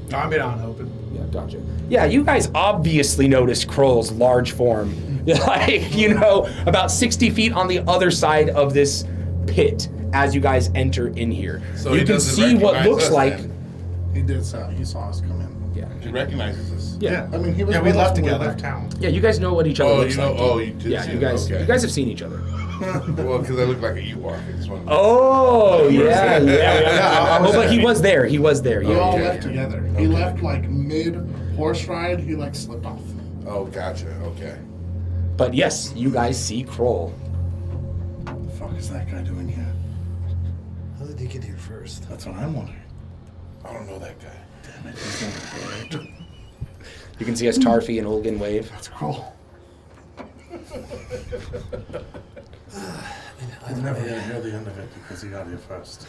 No, I'm being out in the open. Yeah, gotcha. Yeah, you guys obviously noticed Kroll's large form, like, you know, about 60 feet on the other side of this pit as you guys enter in here. So you he can doesn't see what recognize looks us like. then? He saw us come in. Yeah. He recognizes us. Yeah. I mean, he was. Yeah, we with us left when together. left town. Yeah, you guys know what each other Oh, looks you know. like. Oh, you did. Yeah, see you him, guys okay. you guys have seen each other. Well, because I look like a Ewok. I just wanted to- Oh, yeah. Oh, but he was there. He was there. We Yeah. all Okay. left together. He left like mid horse ride. He like slipped off. Oh, gotcha. Okay. But yes, you guys see Kroll. What the fuck is that guy doing here? How did he get here first? That's what I'm wondering. I don't know that guy. Damn it, he's not here. You can see as Tarfi and Olgin wave. That's cool. I'm I'm never gonna hear the end of it because he got here first.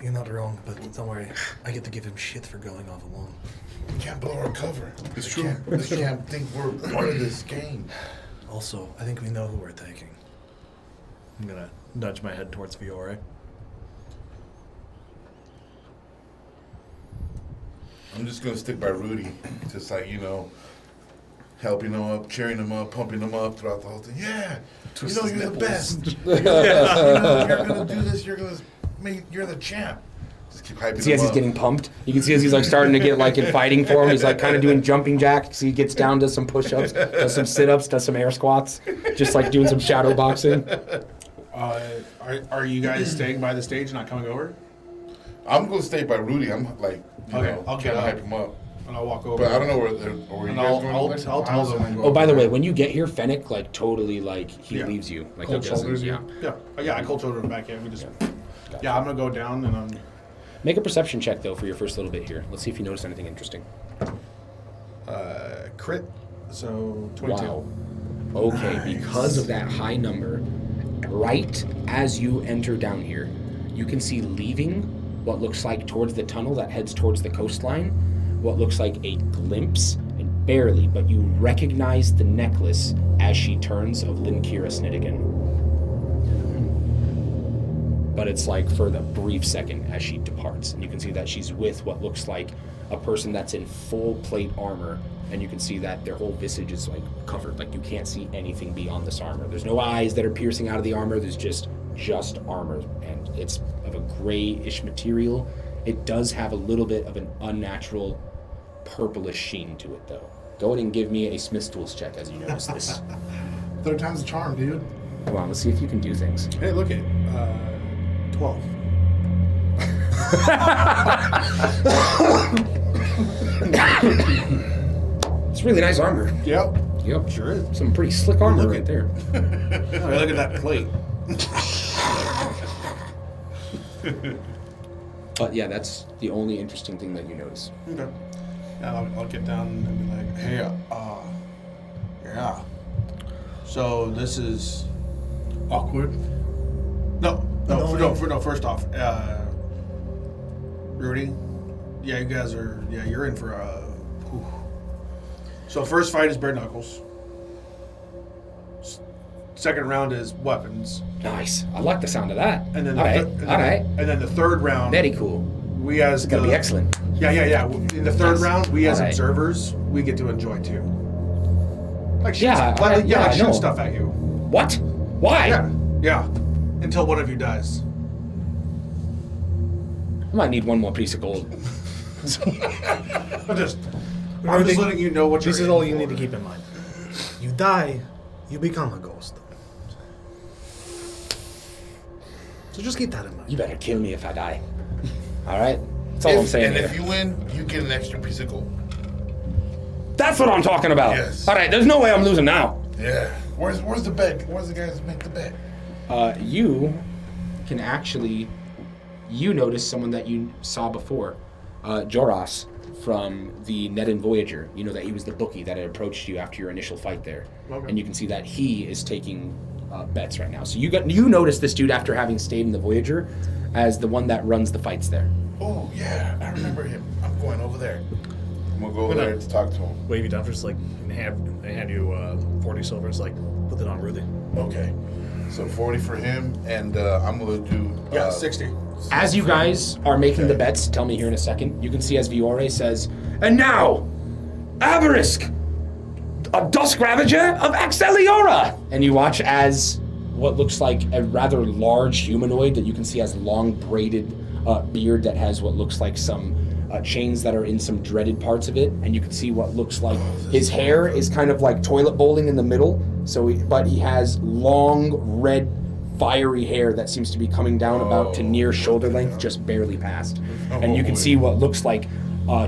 You're not wrong, but don't worry. I get to give him shit for going off alone. We can't blow our cover. It's They true. can't think we're part of this game. Also, I think we know who we're taking. I'm gonna nudge my head towards Viore. I'm just gonna stick by Rudy, just like, you know, helping him up, cheering him up, pumping him up throughout the whole thing. Yeah, Twist you know his you're the nipples. best. You're gonna do this. You're the champ. Just keep hyping See him as he's up. getting pumped. You can see as he's like starting to get like in fighting form. He's like kind of doing jumping jacks. He gets down, does some push-ups, does some sit-ups, does some air squats, just like doing some shadow boxing. Are you guys staying by the stage, not coming over? I'm gonna stay by Rudy. I'm like, you Okay, know, I'll trying get to up. hype him up. And I'll walk over. But I don't know where you And guys I'll going over there? I'll tell them. Oh, by the way, when you get here, Fennec like totally like he Yeah. leaves you. Like Cold he doesn't. shoulders you. Yeah. Yeah, I cold shoulder him back in. We just. Yeah, I'm gonna go down and I'm. Make a perception check though for your first little bit here. Let's see if you notice anything interesting. Crit. So 22. Wow. Okay, because of that high number, right as you enter down here, you can see leaving what looks like towards the tunnel that heads towards the coastline, what looks like a glimpse, and barely, but you recognize the necklace as she turns of Linkira Snidigan. But it's like for the brief second as she departs, and you can see that she's with what looks like a person that's in full plate armor, and you can see that their whole visage is like covered, like you can't see anything beyond this armor. There's no eyes that are piercing out of the armor, there's just armor, and it's of a grayish material. It does have a little bit of an unnatural purplish sheen to it though. Go ahead and give me a Smith's Tools check as you notice this. Third time's the charm, dude. Come on, let's see if you can do things. Hey, look at 12. It's really nice armor. Yep. Yep. Sure is. Some pretty slick armor right there. Oh, look at that plate. But yeah, that's the only interesting thing that you notice. Okay. Yeah, I'll get down and be like, hey, yeah. So this is Awkward. First off, Rudy, yeah, you guys are, you're in for a. Whew. So first fight is bare knuckles. Second round is weapons. Nice. I like the sound of that. And then all right. And then the third round. Very cool. We as It's gonna be excellent. Yeah. In the third Yes. round, we as All right. observers, we get to enjoy too. Like Yeah, I shoot know. stuff at you. What? Why? Yeah. Until one of you dies. I might need one more piece of gold. I'm just letting you know what you're. This is all you need to keep in mind. You die, you become a ghost. So just keep that in mind. You better kill me if I die. All right? That's all I'm saying And here. if you win, you get an extra piece of gold. That's what I'm talking about. Yes. All right, there's no way I'm losing now. Yeah. Where's the bet? Where's the guys that make the bet? You can actually, you notice someone that you saw before, Joras from the Nedden Voyager. You know that he was the bookie that had approached you after your initial fight there. Okay. And you can see that he is taking bets right now. So you notice this dude after having stayed in the Voyager as the one that runs the fights there. Oh, yeah. I remember him. I'm going over there. I'm going to go over there to talk to him. Wave you down, just like, hand you 40 silvers, like, put it on Rudy. Okay. So 40 for him, and I'm going to do... 60. As you guys are making the bets, tell me here in a second, you can see as Viore says, and now, Aberisk, a Dusk Ravager of Axeliora! And you watch as what looks like a rather large humanoid that you can see has long braided beard that has what looks like some chains that are in some dreaded parts of it, and you can see what looks like his hair is kind of like toilet bowling in the middle, but he has long red fiery hair that seems to be coming down about to near shoulder length, just barely past. And you can see what looks like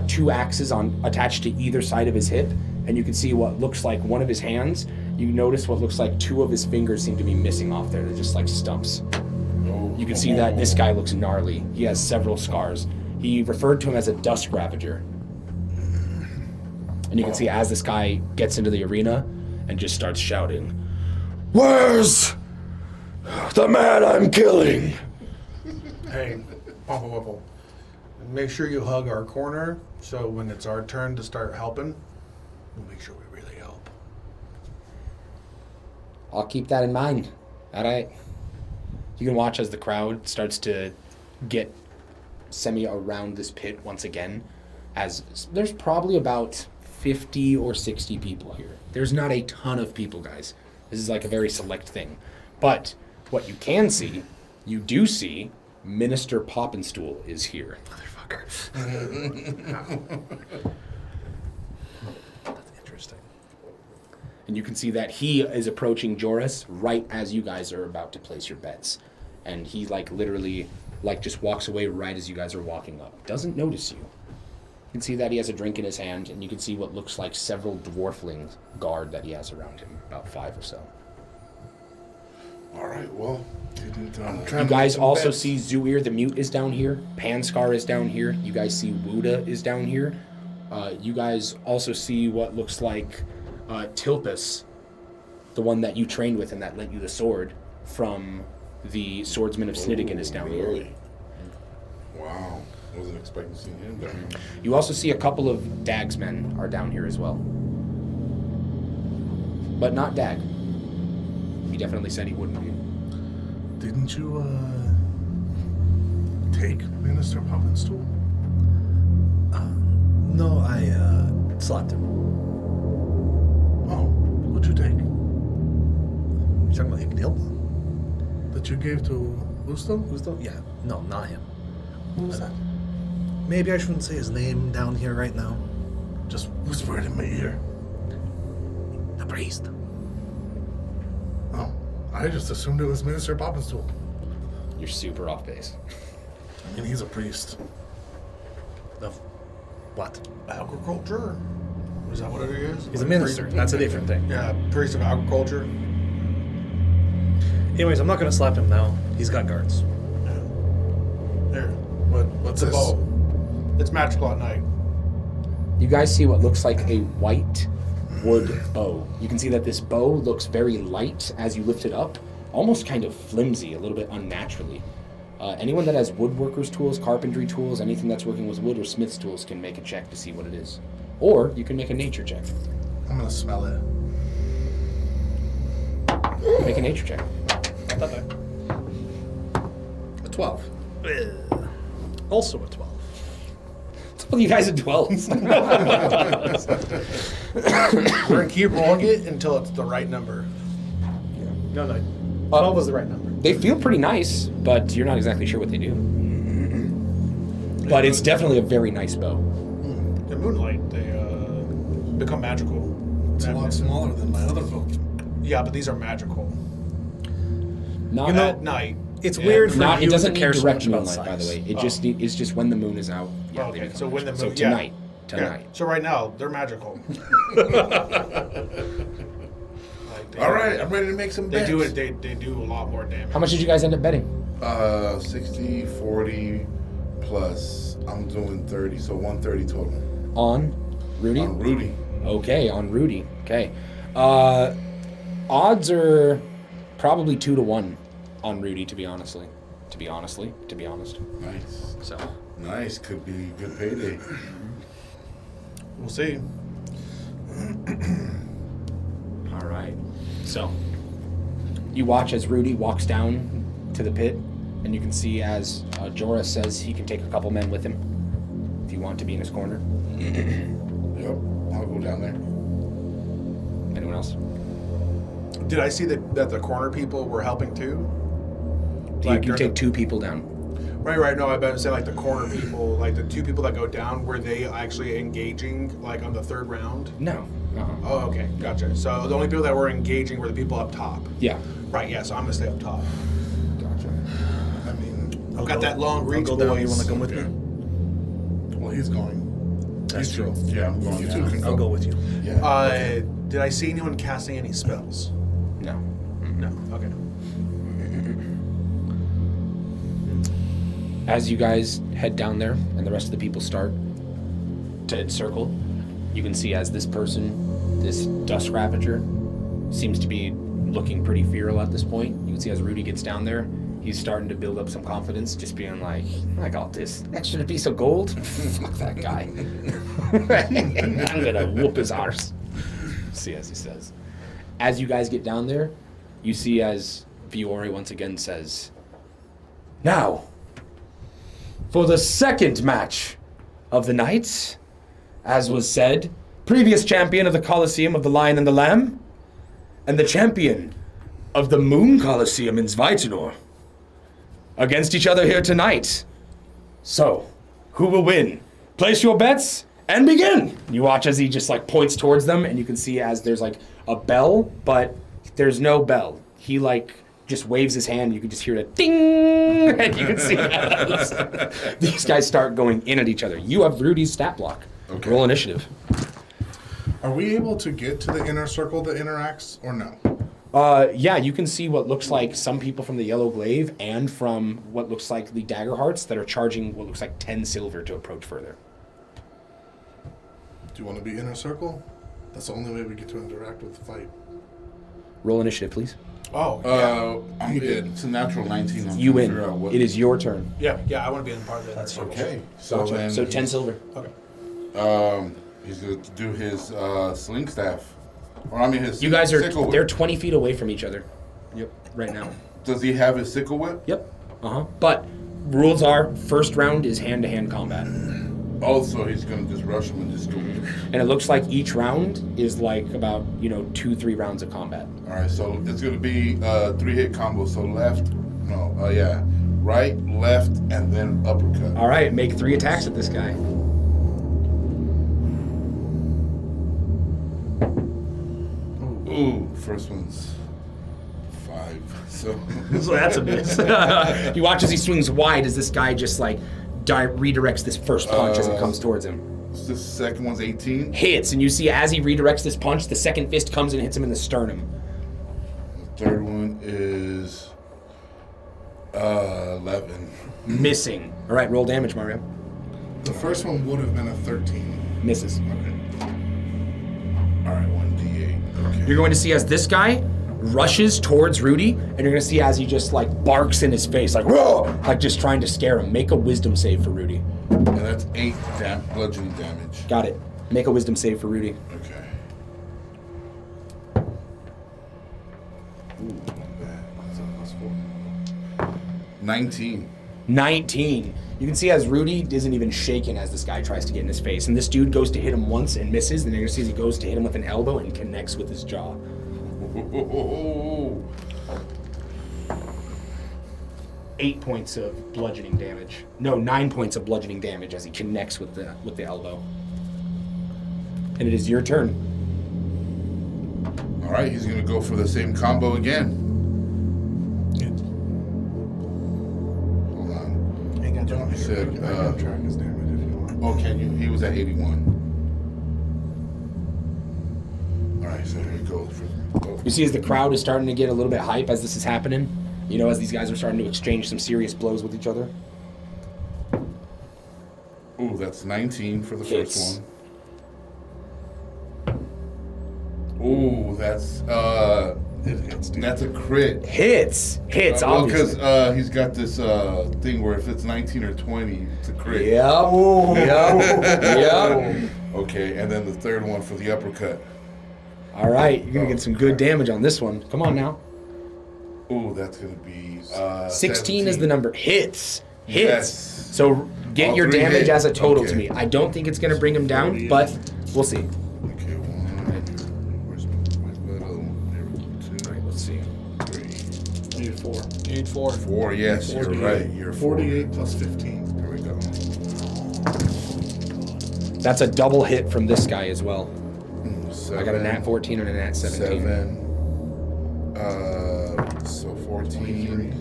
2 axes attached to either side of his hip, and you can see what looks like one of his hands. You notice what looks like 2 of his fingers seem to be missing off there. They're just like stumps. You can see that this guy looks gnarly. He has several scars. He referred to him as a Dusk Ravager. And you can see as this guy gets into the arena and just starts shouting, "Where's the man I'm killing?" Hey, Papa Whipple. Make sure you hug our corner, so when it's our turn to start helping, we'll make sure we really help. I'll keep that in mind. All right. You can watch as the crowd starts to get semi around this pit once again, as there's probably about 50 or 60 people here. There's not a ton of people, guys. This is like a very select thing. But what you can see, you do see Minister Poppenstool is here. Motherfucker. That's interesting. And you can see that he is approaching Joris right as you guys are about to place your bets. And he literally just walks away right as you guys are walking up. Doesn't notice you. You can see that he has a drink in his hand, and you can see what looks like several dwarflings guard that he has around him, about 5 or so. All right, well, I'm trying You to guys make some also bets. see Zuir the Mute is down here. Panscar is down here. You guys see Wuda is down here. You guys also see what looks like Tilpus, the one that you trained with and that lent you the sword from the swordsman of Snidigan is down here. Really? Wow. Wasn't expecting to see him down here. You also see a couple of Dagsmen are down here as well. But not Dag. He definitely said he wouldn't be. Didn't you, take Minister Poppin's tool? No, I slapped him. Oh, what'd you take? You talking about Ignil? That you gave to Usto? Usto? Yeah. No, not him. Who was that? Maybe I shouldn't say his name down here right now. Just whisper it in my ear. The priest. Oh, I just assumed it was Minister Poppin's tool. You're super off base. I mean, he's a priest. Of what? Agriculture? Is that what it is? He's a minister. That's a different thing. Yeah, priest of agriculture. Anyways, I'm not gonna slap him now. He's got guards. Yeah. There. What's It's a this? bow. It's magical at night. You guys see what looks like a white wood bow. You can see that this bow looks very light as you lift it up, almost kind of flimsy, a little bit unnaturally. Anyone that has woodworker's tools, carpentry tools, anything that's working with wood or smith's tools can make a check to see what it is. Or you can make a nature check. I'm gonna smell it. Make a nature check. A 12. Also a 12. Well, you guys are 12s. We're gonna keep rolling it until it's the right number. No, 12 was the right number. They feel pretty nice, but you're not exactly sure what they do. But it's definitely a very nice bow. In moonlight, they become magical. It's a lot smaller than my other bow. Yeah, but these are magical. Not At night. It's weird for Not, you it doesn't to need care so direct much about moonlight, by the size. way. It just it's just when the moon is out. Yeah, they Okay, become so when the magical. moon- So yeah. tonight. Yeah. Tonight. So right now, they're magical. All right, I'm ready to make some They bets. do it. They do a lot more damage. How much did you guys end up betting? 60, 40 plus. I'm doing 30, so 130 total. On Rudy? On Rudy. Okay, on Rudy. Okay. Odds are probably 2-1 on Rudy, to be honest. Nice. So Nice. Could be a good payday. We'll see. all right. So you watch as Rudy walks down to the pit, and you can see as Jorah says he can take a couple men with him if you want to be in his corner. Yep. I'll go down there. Anyone else? Did I see that the corner people were helping too? You can take 2 people down. Right. No, I better say like the corner people, like the 2 people that go down. Were they actually engaging like on the 3rd round? No. Oh, okay, gotcha. So the only people that were engaging were the people up top. Yeah. Right. Yeah. So I'm gonna stay up top. Gotcha. I mean, I've got that long reach, I'll go down. boys. You want to come with Yeah. me? well, he's going. That's true. Yeah, I'm going You down. two can I'll go with you. Yeah. Did I see anyone casting any spells? No. No. Okay. As you guys head down there and the rest of the people start to encircle, you can see as this person, this dust ravager, seems to be looking pretty feral at this point. You can see as Rudy gets down there, he's starting to build up some confidence, just being like, I got this extra piece of gold. Fuck that guy. I'm gonna whoop his arse. See as he says. As you guys get down there, you see as Fiore once again says, now, for the second match of the night, as was said, previous champion of the Colosseum of the Lion and the Lamb, and the champion of the Moon Colosseum in Sveitinor, against each other here tonight. So, who will win? Place your bets and begin! You watch as he just like points towards them, and you can see as there's like a bell, but there's no bell. He like just waves his hand, you can just hear it ding, and you can see as these guys start going in at each other. You have Rudy's stat block. Okay. Roll initiative. Are we able to get to the inner circle that interacts, or no? Yeah, you can see what looks like some people from the Yellow Glaive and from what looks like the Dagger Hearts that are charging what looks like 10 silver to approach further. Do you want to be inner circle? That's the only way we get to interact with the fight. Roll initiative, please. Oh, yeah. It's a natural 19. I'm You trying to figure out win. what- It is your turn. Yeah, I want to be in part of that. That's Okay. So Gotcha. then So 10 silver. Okay. he's going to do his sling staff. Or I mean his You guys are, sickle whip. they're 20 feet away from each other. Yep, right now. Does he have his sickle whip? Yep. But rules are, first round is hand-to-hand combat. Also, he's going to just rush him and just go. And it looks like each round is like about, 2-3 rounds of combat. All right, so it's going to be 3-hit combo. So right, left, and then uppercut. All right, make 3 attacks at this guy. Ooh, first one's 5. So So that's a miss. You watch as he swings wide as this guy just like redirects this first punch as it comes towards him. the second one's 18. Hits, and you see as he redirects this punch, the second fist comes and hits him in the sternum. The third one is 11. Missing. All right, roll damage, Mario. The first one would have been a 13. Misses. Okay. All right, 1d8. Okay. You're going to see as this guy rushes towards Rudy, and you're going to see as he just like barks in his face, like whoa, like just trying to scare him. Make a wisdom save for Rudy. And that's 8 bludgeoning damage. Got it. Make a wisdom save for Rudy. Okay. Ooh, not bad. That's a +4. 19. 19. You can see as Rudy isn't even shaken as this guy tries to get in his face. And this dude goes to hit him once and misses. And then you see as he goes to hit him with an elbow and connects with his jaw. Oh. 8 points of bludgeoning damage. No, 9 points of bludgeoning damage as he connects with the elbow. And it is your turn. All right, he's gonna go for the same combo again. Hold on. Ain't got You said, I can track his damage if you want. oh, can you? He was at 81. All right, so here we go. You see as the crowd is starting to get a little bit hype as this is happening. You know, as these guys are starting to exchange some serious blows with each other. Ooh, that's 19 for the Hits. first one. Ooh, that's It hits, dude. a crit. Hits, Well, obviously. because he's got this thing where if it's 19 or 20, it's a crit. Yep. Okay, and then the third one for the uppercut. All right, you're gonna get some good damage on this one. Come on now. Ooh, that's gonna be 16 is the 17. number. Hits. Yes. So get All your 3 damage hit. as a total to Okay. me. I don't think it's gonna bring him down, but we'll see. Okay, 1. Where's my little? There we go. 2. All right, let's see. 3. Need 4. You need 4. 4. Yes, you're 48. right. You're 48 plus 15. There we go. That's a double hit from this guy as well. I got a nat 7, 14 and a nat 17. 7. So 14.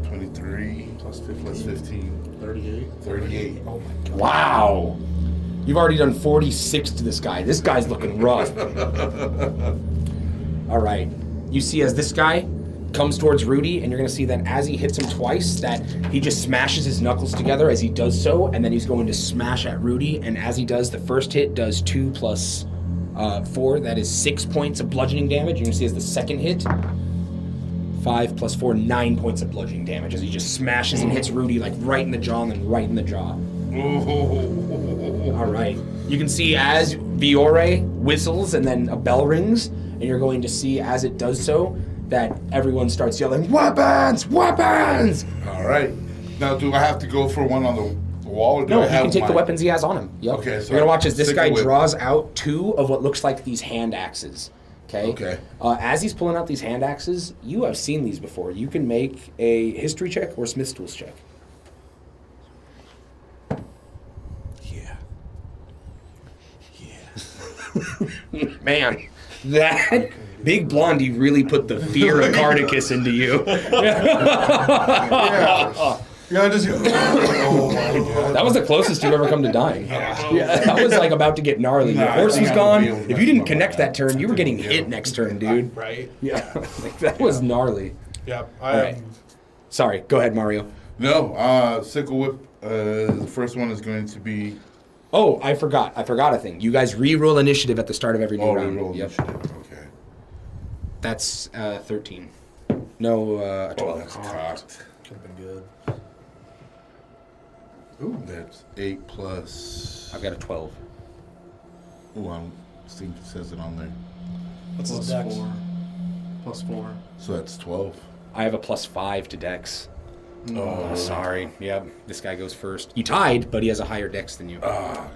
23 Plus 15. plus 15. 38. 38. Oh my god. Wow. You've already done 46 to this guy. This guy's looking rough. All right. You see as this guy comes towards Rudy, and you're going to see that as he hits him twice, that he just smashes his knuckles together as he does so, and then he's going to smash at Rudy, and as he does, the first hit does 2 plus 4. That is 6 points of bludgeoning damage. You're going to see as the second hit, 5 plus 4, 9 points of bludgeoning damage as he just smashes and hits Rudy like right in the jaw and then right in the jaw. All right. You can see as Viore whistles and then a bell rings, and you're going to see as it does so that everyone starts yelling, "Weapons! Weapons!" All right. Now, do I have to go for one on the wall? Or do No, I you have can take the my- weapons he has on him. Yep. Okay, so you're gonna watch as this stick guy with- draws out 2 of what looks like these hand axes. Okay. Okay. As he's pulling out these hand axes, you have seen these before. You can make a history check or Smith's tools check. Yeah. Man, that big blondie really put the fear of Cardicus into you. Yeah, just go. Oh my god. That was the closest you've ever come to dying. Yeah, that was like about to get gnarly. Your Nah, horse I was think I gone. would be able to If you didn't mess connect my that turn, you were getting Yeah. hit next turn, dude. Right? Yeah, like, that was gnarly. Yep. All right. Sorry, go ahead, Mario. No, sickle whip. The first one is going to be. Oh, I forgot a thing. You guys re-roll initiative at the start of every new Oh, round. reroll Yep. initiative. Okay. That's 13. No, a 12. Oh, that's cocked. Could have been good. Ooh, that's 8 plus. I've got a 12. Ooh, I think it says it on there. What's his Plus dex? 4. Plus 4. So that's 12. I have a +5 to dex. Oh, Sorry. Yep, this guy goes first. You tied, but he has a higher dex than you.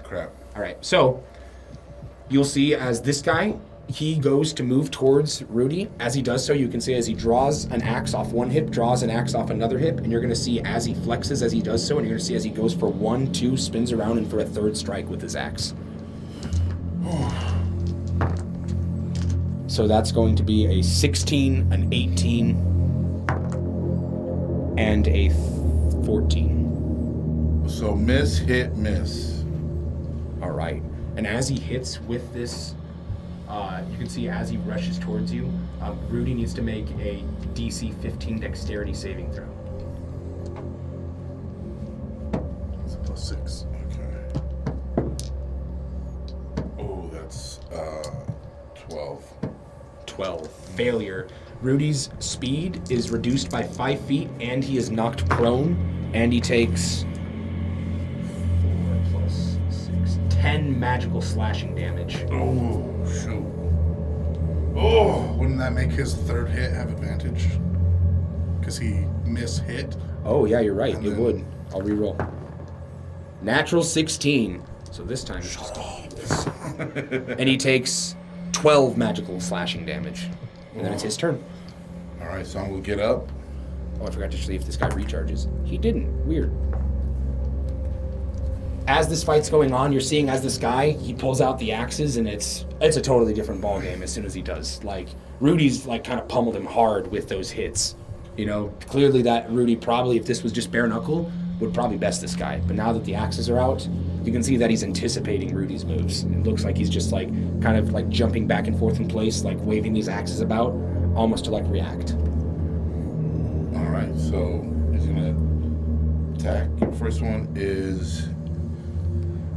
crap. All right, so you'll see as this guy, he goes to move towards Rudy. As he does so, you can see as he draws an axe off one hip, draws an axe off another hip, and you're going to see as he flexes as he does so, and you're going to see as he goes for 1, 2, spins around, and for a third strike with his axe. So that's going to be a 16, an 18, and a 14. So miss, hit, miss. All right. And as he hits with this, you can see as he rushes towards you, Rudy needs to make a DC 15 dexterity saving throw. It's a +6. Okay. Oh, that's 12. 12. Failure. Rudy's speed is reduced by 5 feet, and he is knocked prone, and he takes 4 plus 6, 10 magical slashing damage. Oh, shoot. Oh, Wouldn't that make his third hit have advantage? Because he hit. Oh, yeah, you're right. And It then- would. I'll reroll. Natural 16. So this time it's just and he takes 12 magical slashing damage. And then it's his turn. all right, so I'm going to get up. Oh, I forgot to see if this guy recharges. He didn't. Weird. As this fight's going on, you're seeing as this guy, he pulls out the axes, and it's a totally different ball game as soon as he does. Like, Rudy's, like, kind of pummeled him hard with those hits. You know, clearly that Rudy probably, if this was just bare knuckle, would probably best this guy. But now that the axes are out, you can see that he's anticipating Rudy's moves. It looks like he's just, like, kind of, like, jumping back and forth in place, like, waving these axes about, almost to, like, react. All right, so he's going to attack. First one is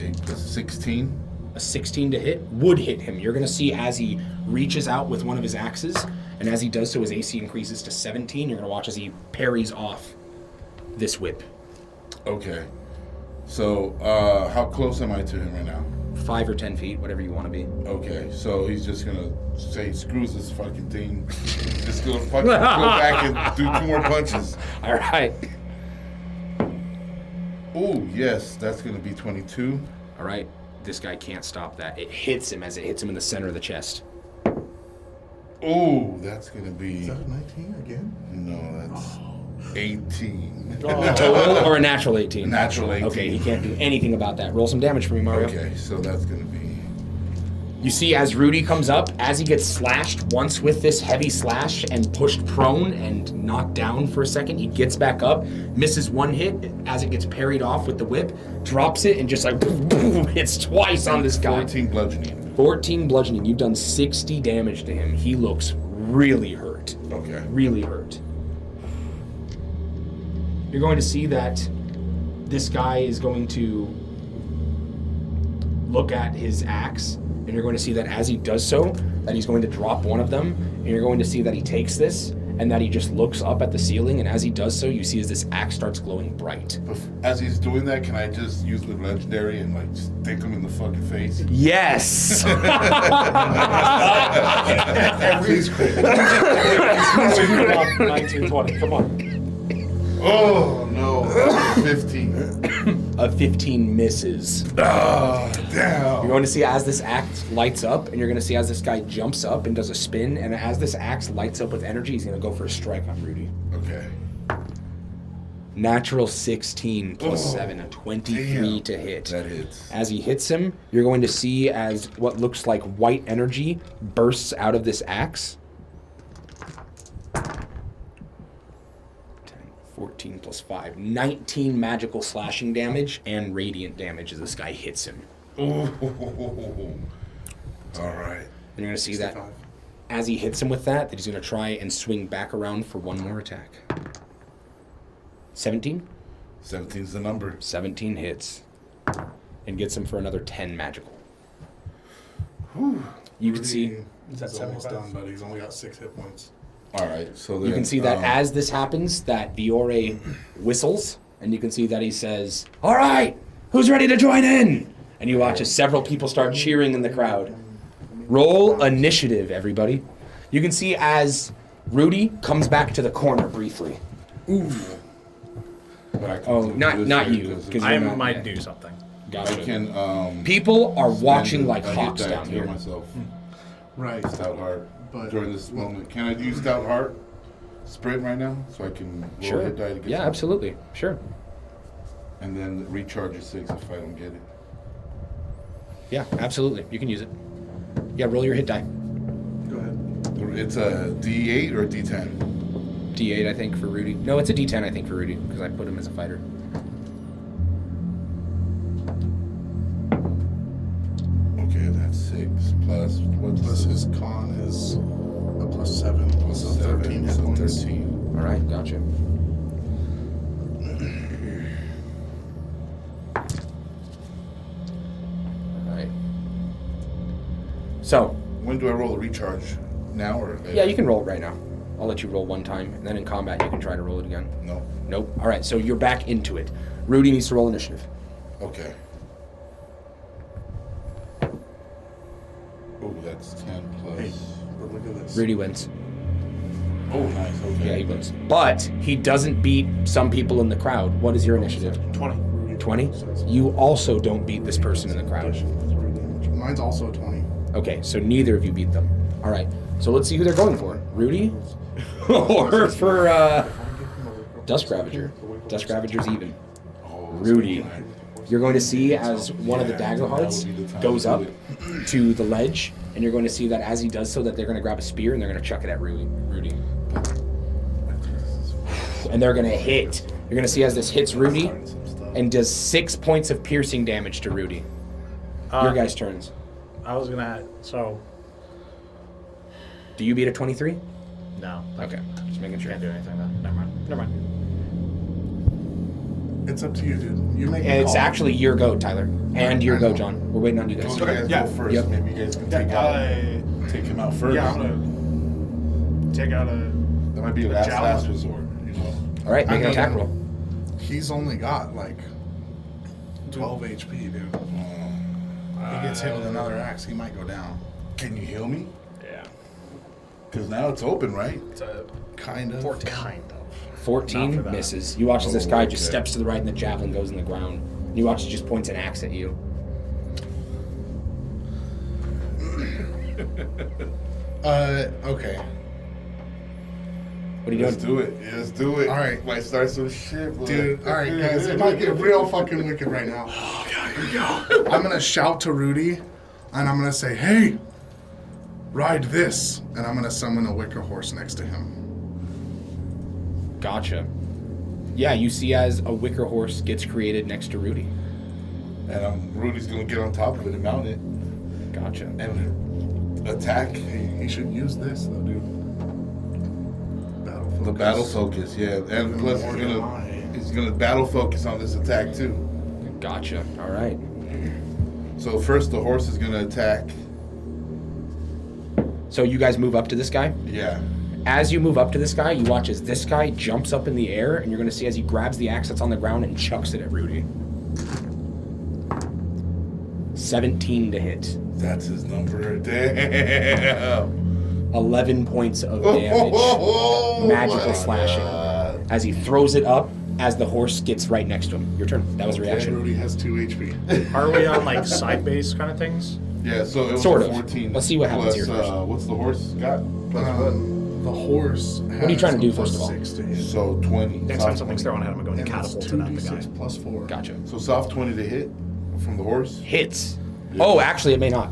8 plus 16. A 16 to hit would hit him. You're going to see as he reaches out with one of his axes, and as he does so, his AC increases to 17. You're going to watch as he parries off this whip. Okay. So, how close am I to him right now? 5 or 10 feet, whatever you want to be. Okay, so he's just gonna say, screws this fucking thing. Just gonna fucking go back and do 2 more punches. All right. Oh, yes, that's gonna be 22. All right. This guy can't stop that. It hits him as it hits him in the center of the chest. Oh, that's gonna be, Is that a 19 again? no, that's 18. Total or a natural 18? Natural 18. Okay, he can't do anything about that. Roll some damage for me, Mario. Okay, so that's gonna be, You see as Rudy comes up, as he gets slashed once with this heavy slash and pushed prone and knocked down for a second, he gets back up, misses one hit as it gets parried off with the whip, drops it, and just like hits twice on this guy. 14 bludgeoning. 14 bludgeoning. You've done 60 damage to him. He looks really hurt. Okay. Really hurt. You're going to see that this guy is going to look at his axe, and you're going to see that as he does so, that he's going to drop one of them, and you're going to see that he takes this, and that he just looks up at the ceiling, and as he does so, you see as this axe starts glowing bright. As he's doing that, can I just use the legendary and like stick him in the fucking face? Yes! Everything's great. 19, 20, come on. Oh, no. 15. A 15 misses. Oh, damn. You're going to see as this axe lights up, and you're going to see as this guy jumps up and does a spin, and as this axe lights up with energy, he's going to go for a strike on Rudy. Okay. Natural 16 plus Oh, 7, a 23 damn. to hit. That hits. As he hits him, you're going to see as what looks like white energy bursts out of this axe. 14 plus 5. 19 magical slashing damage and radiant damage as this guy hits him. Ooh. All right. And you're going to see that 65. as he hits him with that he's going to try and swing back around for one more attack. 17? 17's the number. 17 hits. And gets him for another 10 magical. You can see Is that He's almost 75? done, but he's only got 6 hit points. All right, so You can see that as this happens, that Viore whistles, and you can see that he says, "All right, who's ready to join in?" And you watch as several people start cheering in the crowd. Roll initiative, everybody. You can see as Rudy comes back to the corner briefly. But I can Oh, do not this not here you, 'cause because I might do something. I Gotcha. can People are spend watching a like hit hawks die down to heal here. myself. Right. Stout heart. But- During this moment, can I use stout heart sprint right now so I can roll a Sure. hit die to get Yeah, some? absolutely. Sure. And then recharge is 6 if I don't get it. Yeah, absolutely. You can use it. Yeah, roll your hit die. Go ahead. It's a D8 or a D10. D8, I think, for Rudy. No, it's a D10, I think, for Rudy, because I put him as a fighter. Okay, that's 6 plus what's Plus this? his con is a +7. Plus So 7, 13 hit so points. 13. All right, gotcha. All right. So, When do I roll a recharge? Now or later? yeah, you can roll it right now. I'll let you roll one time, and then in combat you can try to roll it again. No. Nope. All right, so you're back into it. Rudy needs to roll initiative. Okay. Oh, that's 10 plus. Hey, but look at this. Rudy wins. Oh, nice. Okay. Yeah, he wins. But he doesn't beat some people in the crowd. What is your initiative? 20. 20? You also don't beat this person in the crowd. Mine's also 20. Okay, so neither of you beat them. All right, so let's see who they're going for. Rudy? Or for Dusk Ravager. Dusk Ravager's even. Oh, Rudy. You're going to see as one of the dagger hearts goes up to the ledge, and you're going to see that as he does so that they're going to grab a spear and they're going to chuck it at Rudy. And they're going to hit. You're going to see as this hits Rudy and does 6 points of piercing damage to Rudy. Your guys' turns. I was gonna. So Do you beat a 23? no. Okay, just making sure. Can't do anything then. Never mind. Never mind. It's up to you, dude. You make And the it's call. actually your go, Tyler. And your go, John. We're waiting on you guys. You guys Yeah. go first. Yep. Maybe you guys can take him out first. Yeah, I'm gonna take out a. That might be a last resort, you know. All right, make an I attack mean- roll. He's only got like 12 HP, dude. He gets hit with another axe, he might go down. Can you heal me? Yeah. Because now it's open, right? It's a Kind of. 14. Kind of. 14 Not for that. misses. You watch as this guy just okay. steps to the right and the javelin goes in the ground. You watch it just points an axe at you. Okay. What are you Let's doing? do it. Yeah, let's do it. All right. Might start some shit, boy. Dude, alright guys, it might get real fucking wicked right now. Oh god, here we go. I'm gonna shout to Rudy, and I'm gonna say, hey, ride this. And I'm gonna summon a wicker horse next to him. Gotcha. Yeah, you see as a wicker horse gets created next to Rudy. And Rudy's gonna get on top of it and mount it Gotcha. and attack. He should use this though, dude. Battle focus. The battle focus, yeah. And Even plus more than mine. he's gonna battle focus on this attack too. Gotcha. All right. So first the horse is gonna attack. So you guys move up to this guy. Yeah. As you move up to this guy, you watch as this guy jumps up in the air, and you're going to see as he grabs the axe that's on the ground and chucks it at Rudy. 17 to hit. That's his number. Damn. 11 points of damage. Magical my slashing. God. As he throws it up, as the horse gets right next to him. Your turn. That was a And reaction. Rudy has 2 HP. Are we on like side base kind of things? Yeah, so it was Sort a of. 14. Let's see what happens plus, here first. What's the horse got? Plus what? The horse has are you trying to do, a first of all? +6 to hit. So 20. Next soft time something's 20. thrown at him, I'm going to And it's catapult it at the guy. 2d6 plus 4. Gotcha. So soft 20 to hit from the horse. Hits. Yeah. Oh, actually, it may not.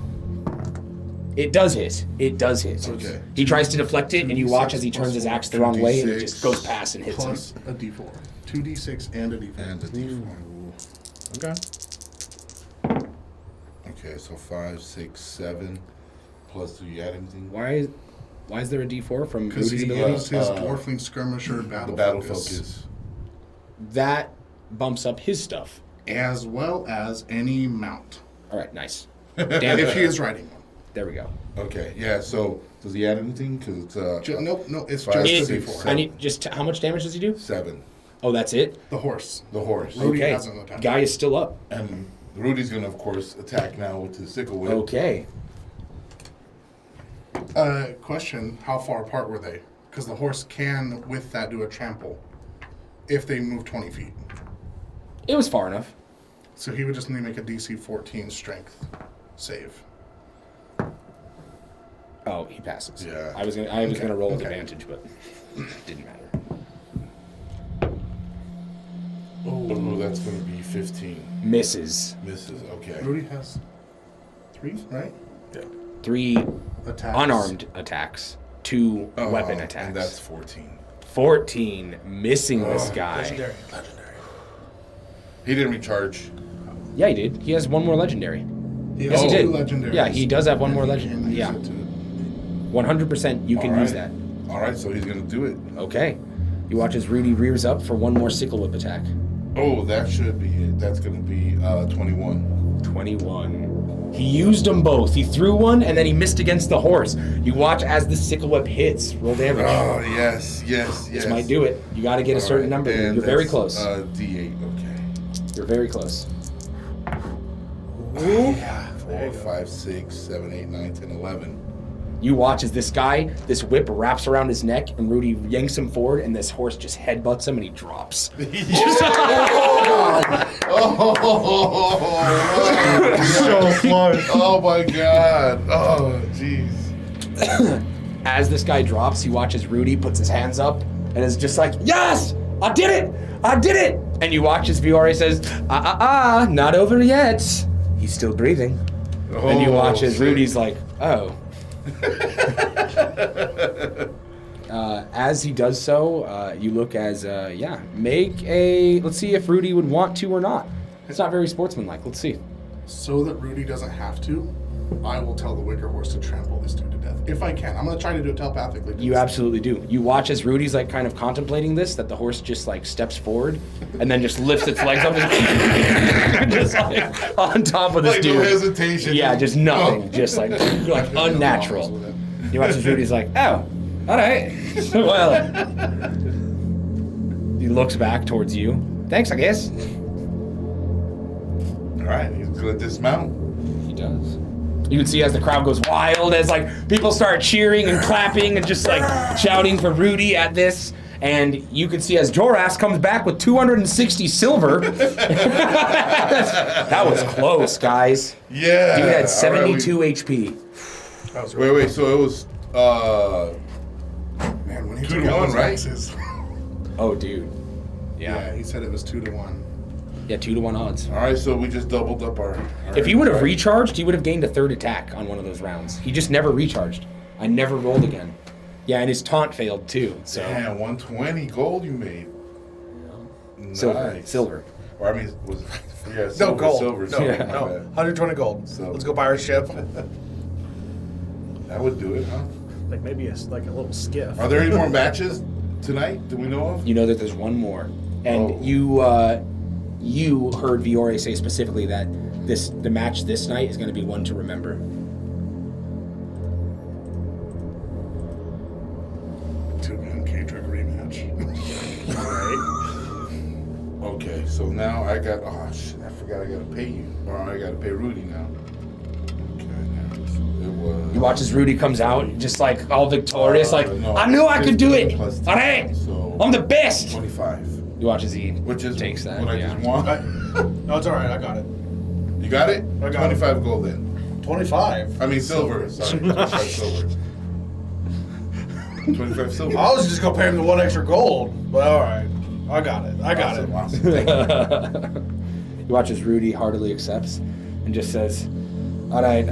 It does hit. It does hit. Okay. He tries to deflect it, and you watch as he turns his axe the wrong way, and it 2d6 just goes past and hits him. Plus a d4. 2d6 and a d4. And a d4. Okay. Okay, so 5, 6, 7. Plus, do you add anything? Why is there a D4 from Because Rudy's he ability? used his Dwarfling Skirmisher The battle, battle focus. focus. That bumps up his stuff. As well as any mount. All right, nice. Damn If it. he is riding one. There we go. Okay, yeah, so does he add anything? Because it's Nope, it's Five, just six, the D4. I need just how much damage does he do? 7. Oh, that's it. The horse. The horse. Rudy Okay. hasn't attacked. Guy is still up. And Rudy's gonna, of course, attack now with his sickle whip. Okay. Question, how far apart were they? Because the horse can, with that, do a trample if they move 20 feet. It was far enough. So he would just need to make a DC 14 strength save. Oh, he passes. Yeah. I was gonna roll with Okay. advantage, but didn't matter. Oh, that's gonna be 15. Misses. Misses, okay. Rudy has 3, right? 3 Attacks. unarmed attacks, 2 weapon attacks. And that's 14. 14, missing this guy. Legendary. He didn't recharge. Yeah, he did. He has 1 more legendary. He Yes, has he did. 2 legendaries. Yeah, he does have 1 more And legend. he Yeah, can use it to- 100% you can All use right. that. All right, so he's gonna do it. Okay. You watch as Rudy rears up for 1 more sickle whip attack. Oh, that should be it. That's gonna be 21. 21. He used them both. He threw one and then he missed against the horse. You watch as the sickle whip hits. Roll damage. Oh, yes. This might do it. You got to get a certain number. And You're very that's, close. D8, okay. You're very close. 4, 5, 6, 7, 8, 9, 10, 11. You watch as this whip wraps around his neck, and Rudy yanks him forward, and this horse just headbutts him, and he drops. So close. Oh my god. Oh, jeez. As this guy drops, you watch as Rudy puts his hands up, and is just like, "Yes, I did it! I did it!" And you watch as Viore says, not over yet. He's still breathing. And you watch as Rudy's like, "Oh." As he does so, you look as, make a, let's see if Rudy would want to or not. It's not very sportsmanlike. Let's see. So that Rudy doesn't have to, I will tell the wicker horse to trample this dude to death. If I can. I'm going to try to do it telepathically. You absolutely do. You watch as Rudy's like kind of contemplating this, that the horse just like steps forward and then just lifts its legs up and just like on top of this Like dude. no hesitation. Yeah, just nothing. Just like unnatural. You watch as Rudy's like, "Oh, all right." Well, he looks back towards you. "Thanks, I guess." All right, he's gonna dismount. He does. You can see as the crowd goes wild, as like people start cheering and clapping and just like shouting for Rudy at this. And you can see as Joras comes back with 260 silver. That was close, guys. Yeah. Dude had all 72 HP. Wait, so it was Man, when he 2 took to out 1, his right? axes- Oh, dude. Yeah, he said it was 2 to 1. Yeah, 2-1 odds. all right, so we just doubled up our If he would have recharged, he would have gained a 3rd attack on one of those rounds. He just never recharged. I never rolled again. Yeah, and his taunt failed too. So Damn, 120 gold you made. silver, Nice. silver. Or I mean, was yeah, No silver, gold. silver. No, silver, my no. bad. 120 gold. So- Let's go buy our ship. That would do it, huh? Like maybe like a little skiff. Are there any more matches tonight that we know of? You know that there's one more, and Oh. you heard Viore say specifically that the match this night is going to be one to remember. Two-man K-Trick rematch. Okay, so now I got. Oh shit! I forgot I gotta pay you, or I gotta pay Rudy now. Okay, now so it was. You watch as Rudy comes out, just like all victorious, like no, I knew I could do 15 it. plus All right, 10, so I'm the best. 25, You watch as he which is takes that. what I yeah. just won. No, it's all right. I got it. You got it? I got it. 25 gold then. 25. I mean silver. Sorry, 25 silver. 25 silver. I was just gonna pay him the 1 extra gold, but all right. I got it. I got Awesome, it. awesome. Thank you. You watch as Rudy heartily accepts and just says, "All right,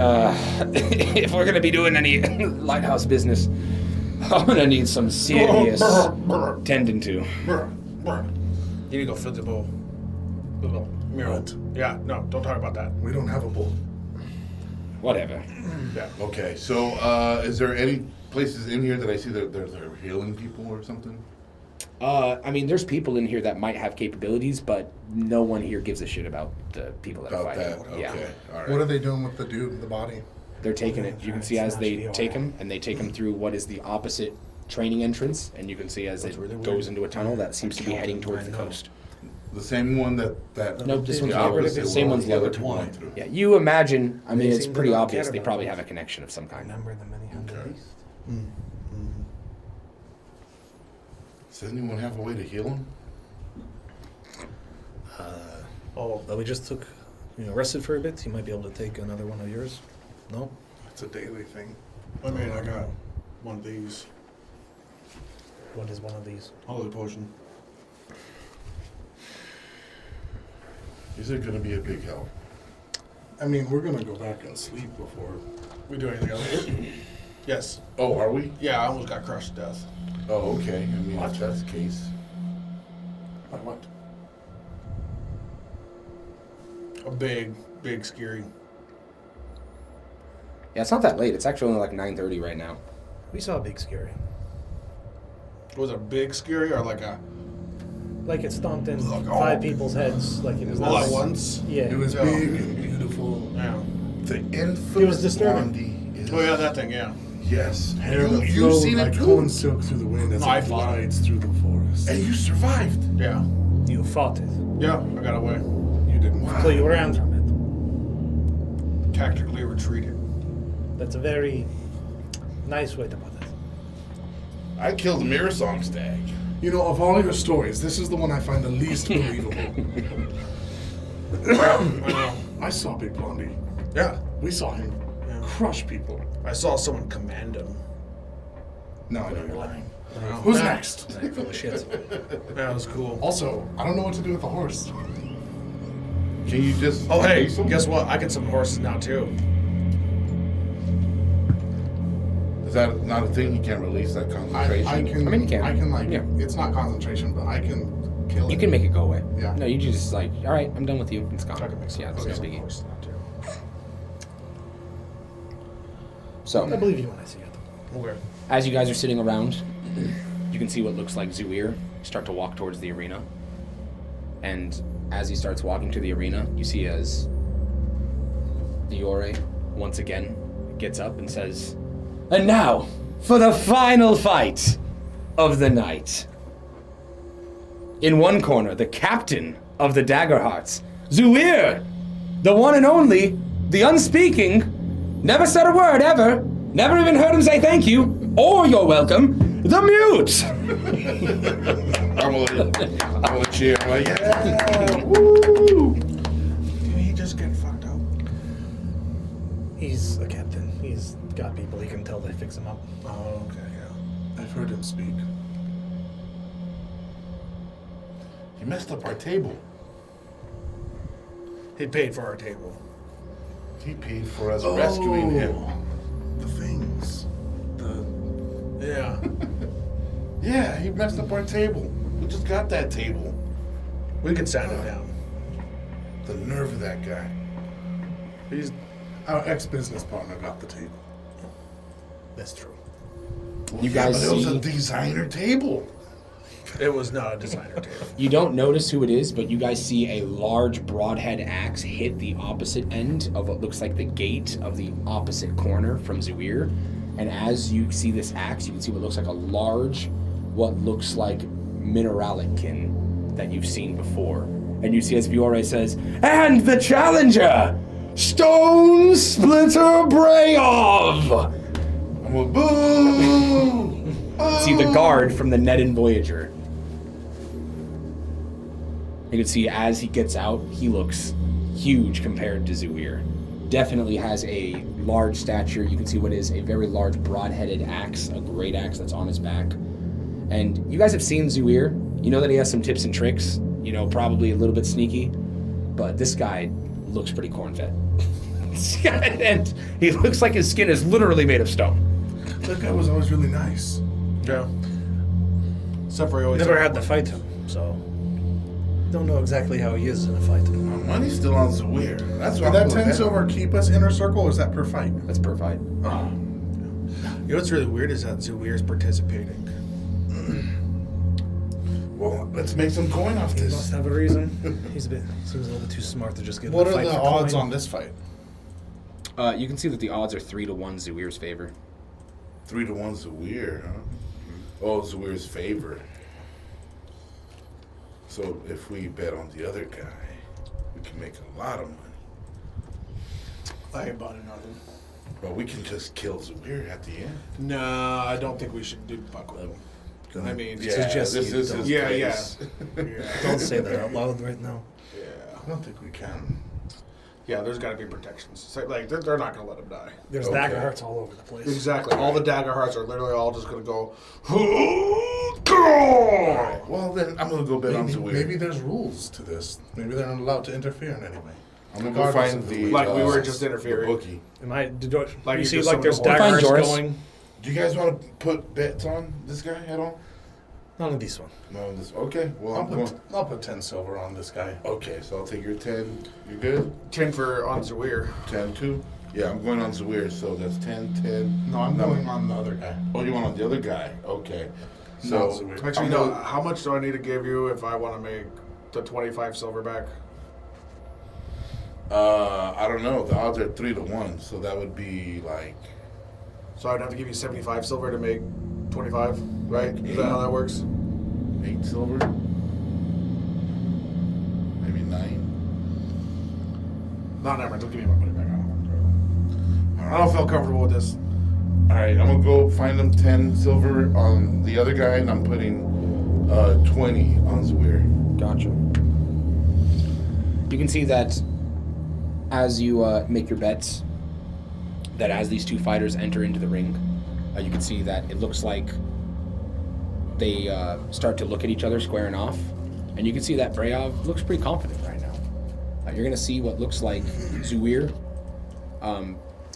if we're gonna be doing any lighthouse business, I'm gonna need some serious tending to." You need to go fill the bowl. Mural. What? Yeah, no, don't talk about that. We don't have a bull. Whatever. Yeah. Okay, so is there any places in here that I see that they're healing people or something? I mean, there's people in here that might have capabilities, but no one here gives a shit about the people that are About fighting. that? Okay, Yeah. all right. What are they doing with the dude, the body? they're taking it. You can see as they take him, and they take him through what is the opposite training entrance, and you can see as it goes into a tunnel that seems to be heading towards the coast. The same one that Nope, this one's the lower. opposite Same one one's the other lower. two went through. Yeah, you imagine. I mean, They it's seem to pretty not obvious. care They about probably this. have a connection of some kind. Remember the many hundred Okay. beasts? Does anyone have a way to heal him? Well, we just took, rested for a bit. You might be able to take another one of yours. No? It's a daily thing. I mean, I got one of these. What is one of these? Holy potion. Is it going to be a big help? I mean, we're gonna go back and sleep before. We do anything else? Yes. Oh, are we? Yeah, I almost got crushed to death. Oh, okay. I mean, if that's the case. By what? A big, scary. Yeah, it's not that late. It's actually only like 9:30 right now. We saw a big scary. Was it a big scary or like a Like it stomped in Like, 5 oh. people's heads. Like it was all at not- once? Yeah. It was Yeah. big and beautiful. Yeah. The infamous It was disturbing. Blondie is... Oh yeah, that thing. Yeah. Yes. Hair that You've flowed seen like it corn too. silk through the wind as No, I it fought it. glides through the forest. And you survived. Yeah. You fought it. Yeah. I got away. You didn't. So you ran from it. Tactically retreated. That's a very nice way to put it. I killed a Mirror Song stag. You know, of all your stories, this is the one I find the least believable. I know. I saw Big Blondie. Yeah. We saw him Yeah. crush people. I saw someone command him. No, I know you're lying. Wow. Who's Yeah. next? Full of shit. That was cool. Also, I don't know what to do with the horse. Can you just... Oh hey, release him? guess what? I get some horses now too. Is that not a thing? You can't release that concentration? I can. I mean, you can. I can like. Yeah. It's not concentration, but I can kill it. You can make it go away. Yeah. No, you just like, all right, I'm done with you. It's gone. I can make some, Yeah, I it's get no some biggie. horses now too. I So, believe you when I see it. Okay. as you guys are sitting around, you can see what looks like Zuir start to walk towards the arena. And as he starts walking to the arena, you see as Diore once again gets up and says, "And now, for the final fight of the night." In one corner, the captain of the Daggerhearts, Zuir, the one and only, the unspeaking, never said a word ever, never even heard him say thank you, or you're welcome, the mute! I'm gonna cheer. I'm like, yeah! Woo! Did he just get fucked up? He's a captain. He's got people he can tell they fix him up. Oh, okay, yeah. I've heard him speak. He messed up our table. He paid for our table. He paid for us rescuing him. The things. Yeah. Yeah, he messed up our table. We just got that table. We can sand it down. The nerve of that guy. He's Our ex-business partner got the table. That's true. You guys but it was see- a designer table. it was not a designer table. You don't notice who it is, but you guys see a large broadhead axe hit the opposite end of what looks like the gate of the opposite corner from Zuir. And as you see this axe, you can see what looks like a large, what looks like mineralic-kin that you've seen before. And you see as Viore says, "And the challenger, Stone Splinter Brayov!" I'm a boo! See the guard from the Nedden Voyager. You can see as he gets out, he looks huge compared to Zuir. Definitely has a large stature. You can see what is a very large broad-headed axe, a great axe that's on his back. And you guys have seen Zuir. You know that he has some tips and tricks, probably a little bit sneaky. But this guy looks pretty corn-fed. And he looks like his skin is literally made of stone. That guy was always really nice. Yeah. Except for he always Never had to fight him, so don't know exactly how he is in a fight. My money's still on Zuir. That's what Did that I'm 10 silver keep us inner circle, or is that per fight? That's per fight. You know what's really weird is that Zuir's participating. Well, let's make some coin off He must this. have a reason. Seems a little bit too smart to just give What the are fight the for odds coin. on this fight? You can see that the odds are 3-1 Zuir's favor. 3-1 Zuir, huh? Oh, Zuir's favor. So if we bet on the other guy, we can make a lot of money. I ain't buying nothing. But we can just kill Zuir at the end. Nah, I don't think we should do fuck with him. I mean, Yeah, just this you is don't- his Yeah, place. Don't say that out loud right now. I don't think we can. Yeah, there's got to be protections. So, like, they're not going to let him die. There's Okay. dagger hearts all over the place. Exactly. All the dagger hearts are literally all just going to go. Well, then I'm gonna go bet on Zuir. Maybe there's rules to this. Maybe they're not allowed to interfere in any way. I'm gonna go Regardless find of the Like we were just the interfering. bookie. Am I? Did Like you you see just like there's summoned a dagger horse. hearts Find Joris. going? Do you guys want to put bets on this guy at all? None of these one. No, this. Okay. Well, I'm going. I'll put 10 silver on this guy. Okay, so I'll take your 10. You good? 10 for on Zuir. 10 too. Yeah, I'm going on Zuir, so that's 10, 10. No, I'm going on the other guy. Oh, you want on the other guy? Okay. Not So Zuir. Actually, I'm no. gonna- How much do I need to give you if I want to make the 25 silver back? I don't know. The odds are 3-1, so that would be like So I'd have to give you 75 silver to make 25, right? Is that how that works? 8 silver, maybe 9. No, never mind. Don't give me my money back. I don't feel comfortable with this. All right, I'm gonna go find them 10 silver on the other guy, and I'm putting 20 on Zuir. Gotcha. You can see that as you make your bets, that as these two fighters enter into the ring, you can see that it looks like they start to look at each other, squaring off, and you can see that Brayov looks pretty confident right now. You're gonna see what looks like Zuir.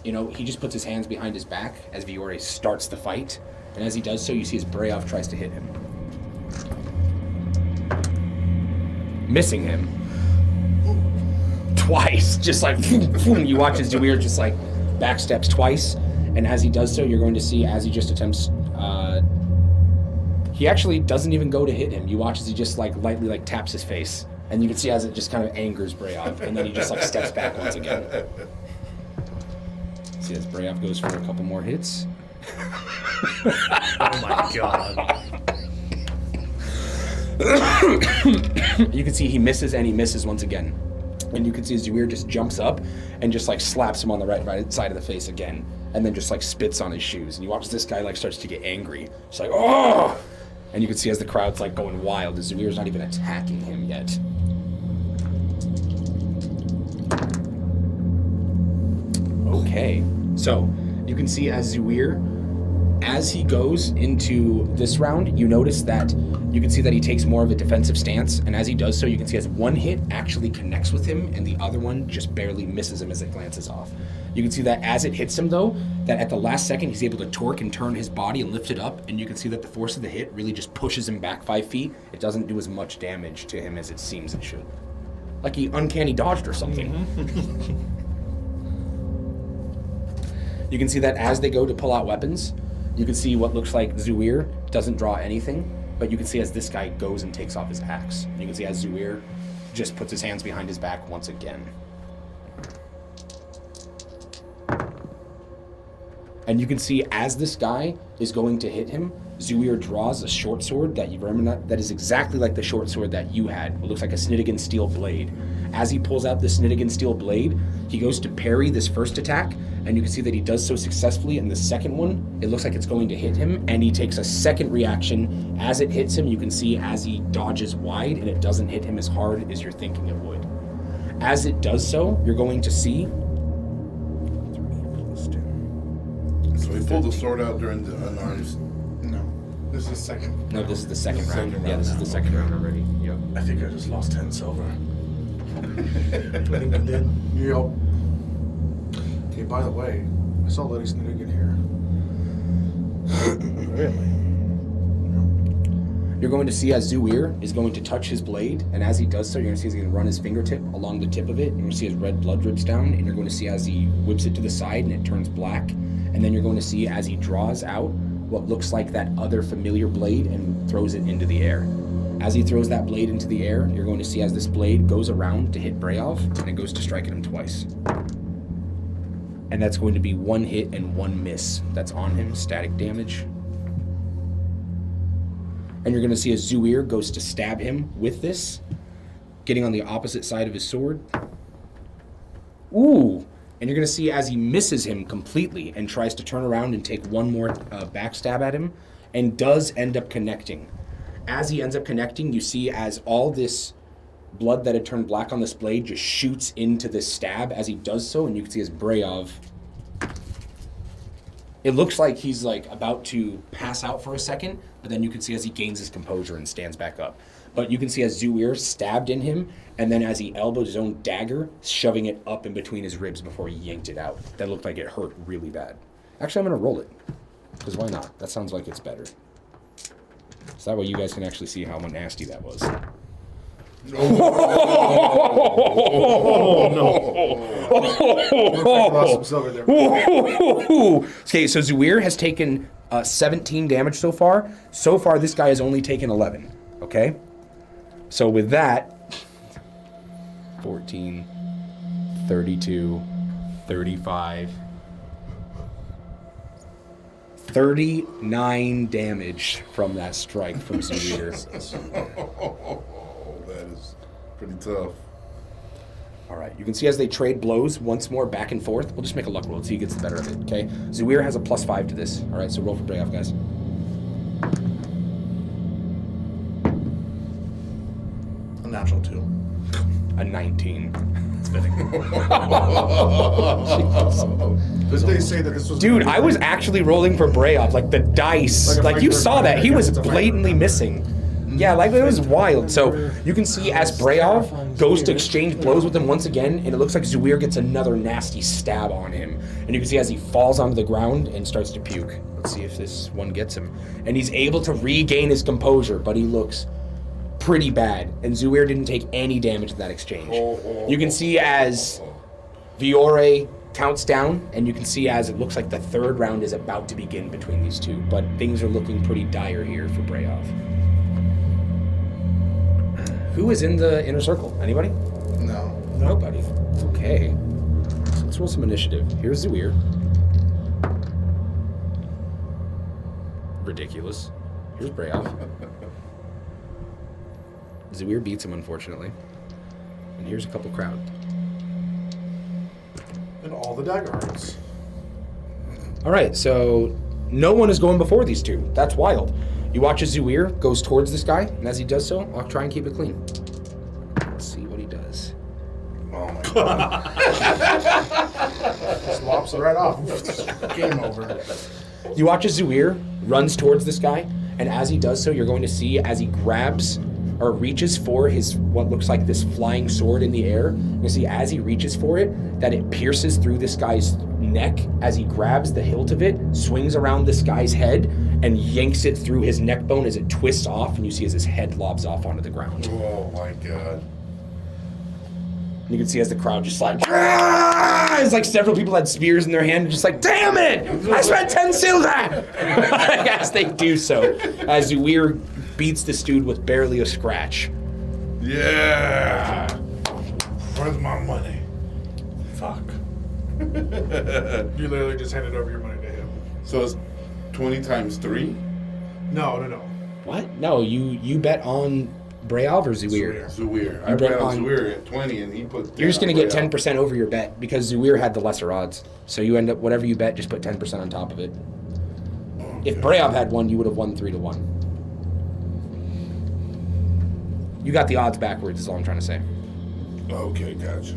He just puts his hands behind his back as Viore starts the fight, and as he does so, you see as Brayov tries to hit him, missing him twice. Just like you watch as Zuir just like backsteps twice, and as he does so, you're going to see as he just attempts. He actually doesn't even go to hit him. You watch as he just like lightly like taps his face, and you can see as it just kind of angers Brayov, and then he just like steps back once again. See as Brayov goes for a couple more hits. Oh my god. You can see he misses and he misses once again. And you can see Zuir just jumps up and just like slaps him on the right side of the face again, and then just like spits on his shoes. And you watch this guy like starts to get angry. It's like, oh! And you can see as the crowd's like going wild, as Zuir's not even attacking him yet. Okay, so you can see as Zuir, as he goes into this round, you notice that you can see that he takes more of a defensive stance, and as he does so, you can see as one hit actually connects with him, and the other one just barely misses him as it glances off. You can see that as it hits him, though, that at the last second, he's able to torque and turn his body and lift it up, and you can see that the force of the hit really just pushes him back 5 feet. It doesn't do as much damage to him as it seems it should. Like he uncanny dodged or something. You can see that as they go to pull out weapons, you can see what looks like Zuir doesn't draw anything, but you can see as this guy goes and takes off his axe. You can see as Zuir just puts his hands behind his back once again. And you can see as this guy is going to hit him, Zuir draws a short sword that you remember that is exactly like the short sword that you had. It looks like a Snittigan steel blade. As he pulls out the Snittigan steel blade, he goes to parry this first attack, and you can see that he does so successfully. And the second one, it looks like it's going to hit him, and he takes a second reaction. As it hits him, you can see as he dodges wide, and it doesn't hit him as hard as you're thinking it would. As it does so, you're going to see... So he pulled the sword out during the unarmed. No. This is second. No, this is the second round. Second Yeah, round this is now. the second round already. Yep. I think I just lost 10 silver. I think you did. Yep. Okay, by the way, I saw Lady Snittigan here. Really? You're going to see as Zuir is going to touch his blade, and as he does so, you're going to see he's going to run his fingertip along the tip of it. You're going to see his red blood drips down, and you're going to see as he whips it to the side and it turns black. And then you're going to see as he draws out what looks like that other familiar blade and throws it into the air. As he throws that blade into the air, you're going to see as this blade goes around to hit Brayov, and it goes to strike at him twice. And that's going to be 1 hit and 1 miss. That's on him, static damage. And you're going to see as Zuir goes to stab him with this, getting on the opposite side of his sword. Ooh! And you're going to see as he misses him completely and tries to turn around and take one more backstab at him, and does end up connecting. As he ends up connecting, you see as all this blood that had turned black on this blade just shoots into this stab as he does so, and you can see as Brayov, it looks like he's like about to pass out for a second, but then you can see as he gains his composure and stands back up. But you can see as Zuir stabbed in him, and then as he elbowed his own dagger, shoving it up in between his ribs before he yanked it out. That looked like it hurt really bad. Actually, I'm gonna roll it, because why not? That sounds like it's better. So that way you guys can actually see how nasty that was. Okay, so Zuir has taken 17 damage so far. So far, this guy has only taken 11. Okay? So with that, 14, 32, 35, 39 damage from that strike from Zuir. That is pretty tough. All right, you can see as they trade blows once more back and forth. We'll just make a luck roll to see who gets the better of it, okay? Zuir has a +5 to this. All right, so roll for Brayoff, guys. A natural 2. A 19. It's fitting. Did they say that this was... Dude, I was actually rolling for Brayoff, like the dice. Like a Like you fighter saw that. He was it's a fighter. blatantly missing. Yeah, like it was wild. So you can see as Brayov goes to exchange blows with him once again, and it looks like Zuir gets another nasty stab on him. And you can see as he falls onto the ground and starts to puke. Let's see if this one gets him. And he's able to regain his composure, but he looks pretty bad. And Zuir didn't take any damage in that exchange. You can see as Viore counts down, and you can see as it looks like the third round is about to begin between these two. But things are looking pretty dire here for Brayov. Who is in the inner circle? Anybody? No. Nobody. Okay. So let's roll some initiative. Here's Zuir. Ridiculous. Here's Brayov. Zuir beats him, unfortunately. And here's a couple crowd. And all the dagger hearts. All right, so no one is going before these two. That's wild. You watch as Zuir goes towards this guy, and as he does so, I'll try and keep it clean. Let's see what he does. Oh my god. Just lops it right off. Game over. You watch as Zuir runs towards this guy, and as he does so, you're going to see as he grabs or reaches for his what looks like this flying sword in the air. You see as he reaches for it, that it pierces through this guy's neck as he grabs the hilt of it, swings around this guy's head, and yanks it through his neck bone as it twists off, and you see as his head lobs off onto the ground. Oh my god. And you can see as the crowd just like, "Ah!" It's like several people had spears in their hand, and just like, damn it! I spent 10 silver! As they do so, as Zuir beats this dude with barely a scratch. Yeah. Where's my money? Fuck. You literally just handed over your money to him. So it's 20 times 3? No. What? No, you bet on Brayov or Zuir? Zuir. I You bet bet on on- Zuir at 20 and he put 10 You're just going to on get Brayov. 10% over your bet because Zuir had the lesser odds. So you end up, whatever you bet, just put 10% on top of it. If Brayov had won, you would have won 3-1. You got the odds backwards, is all I'm trying to say. Okay, gotcha.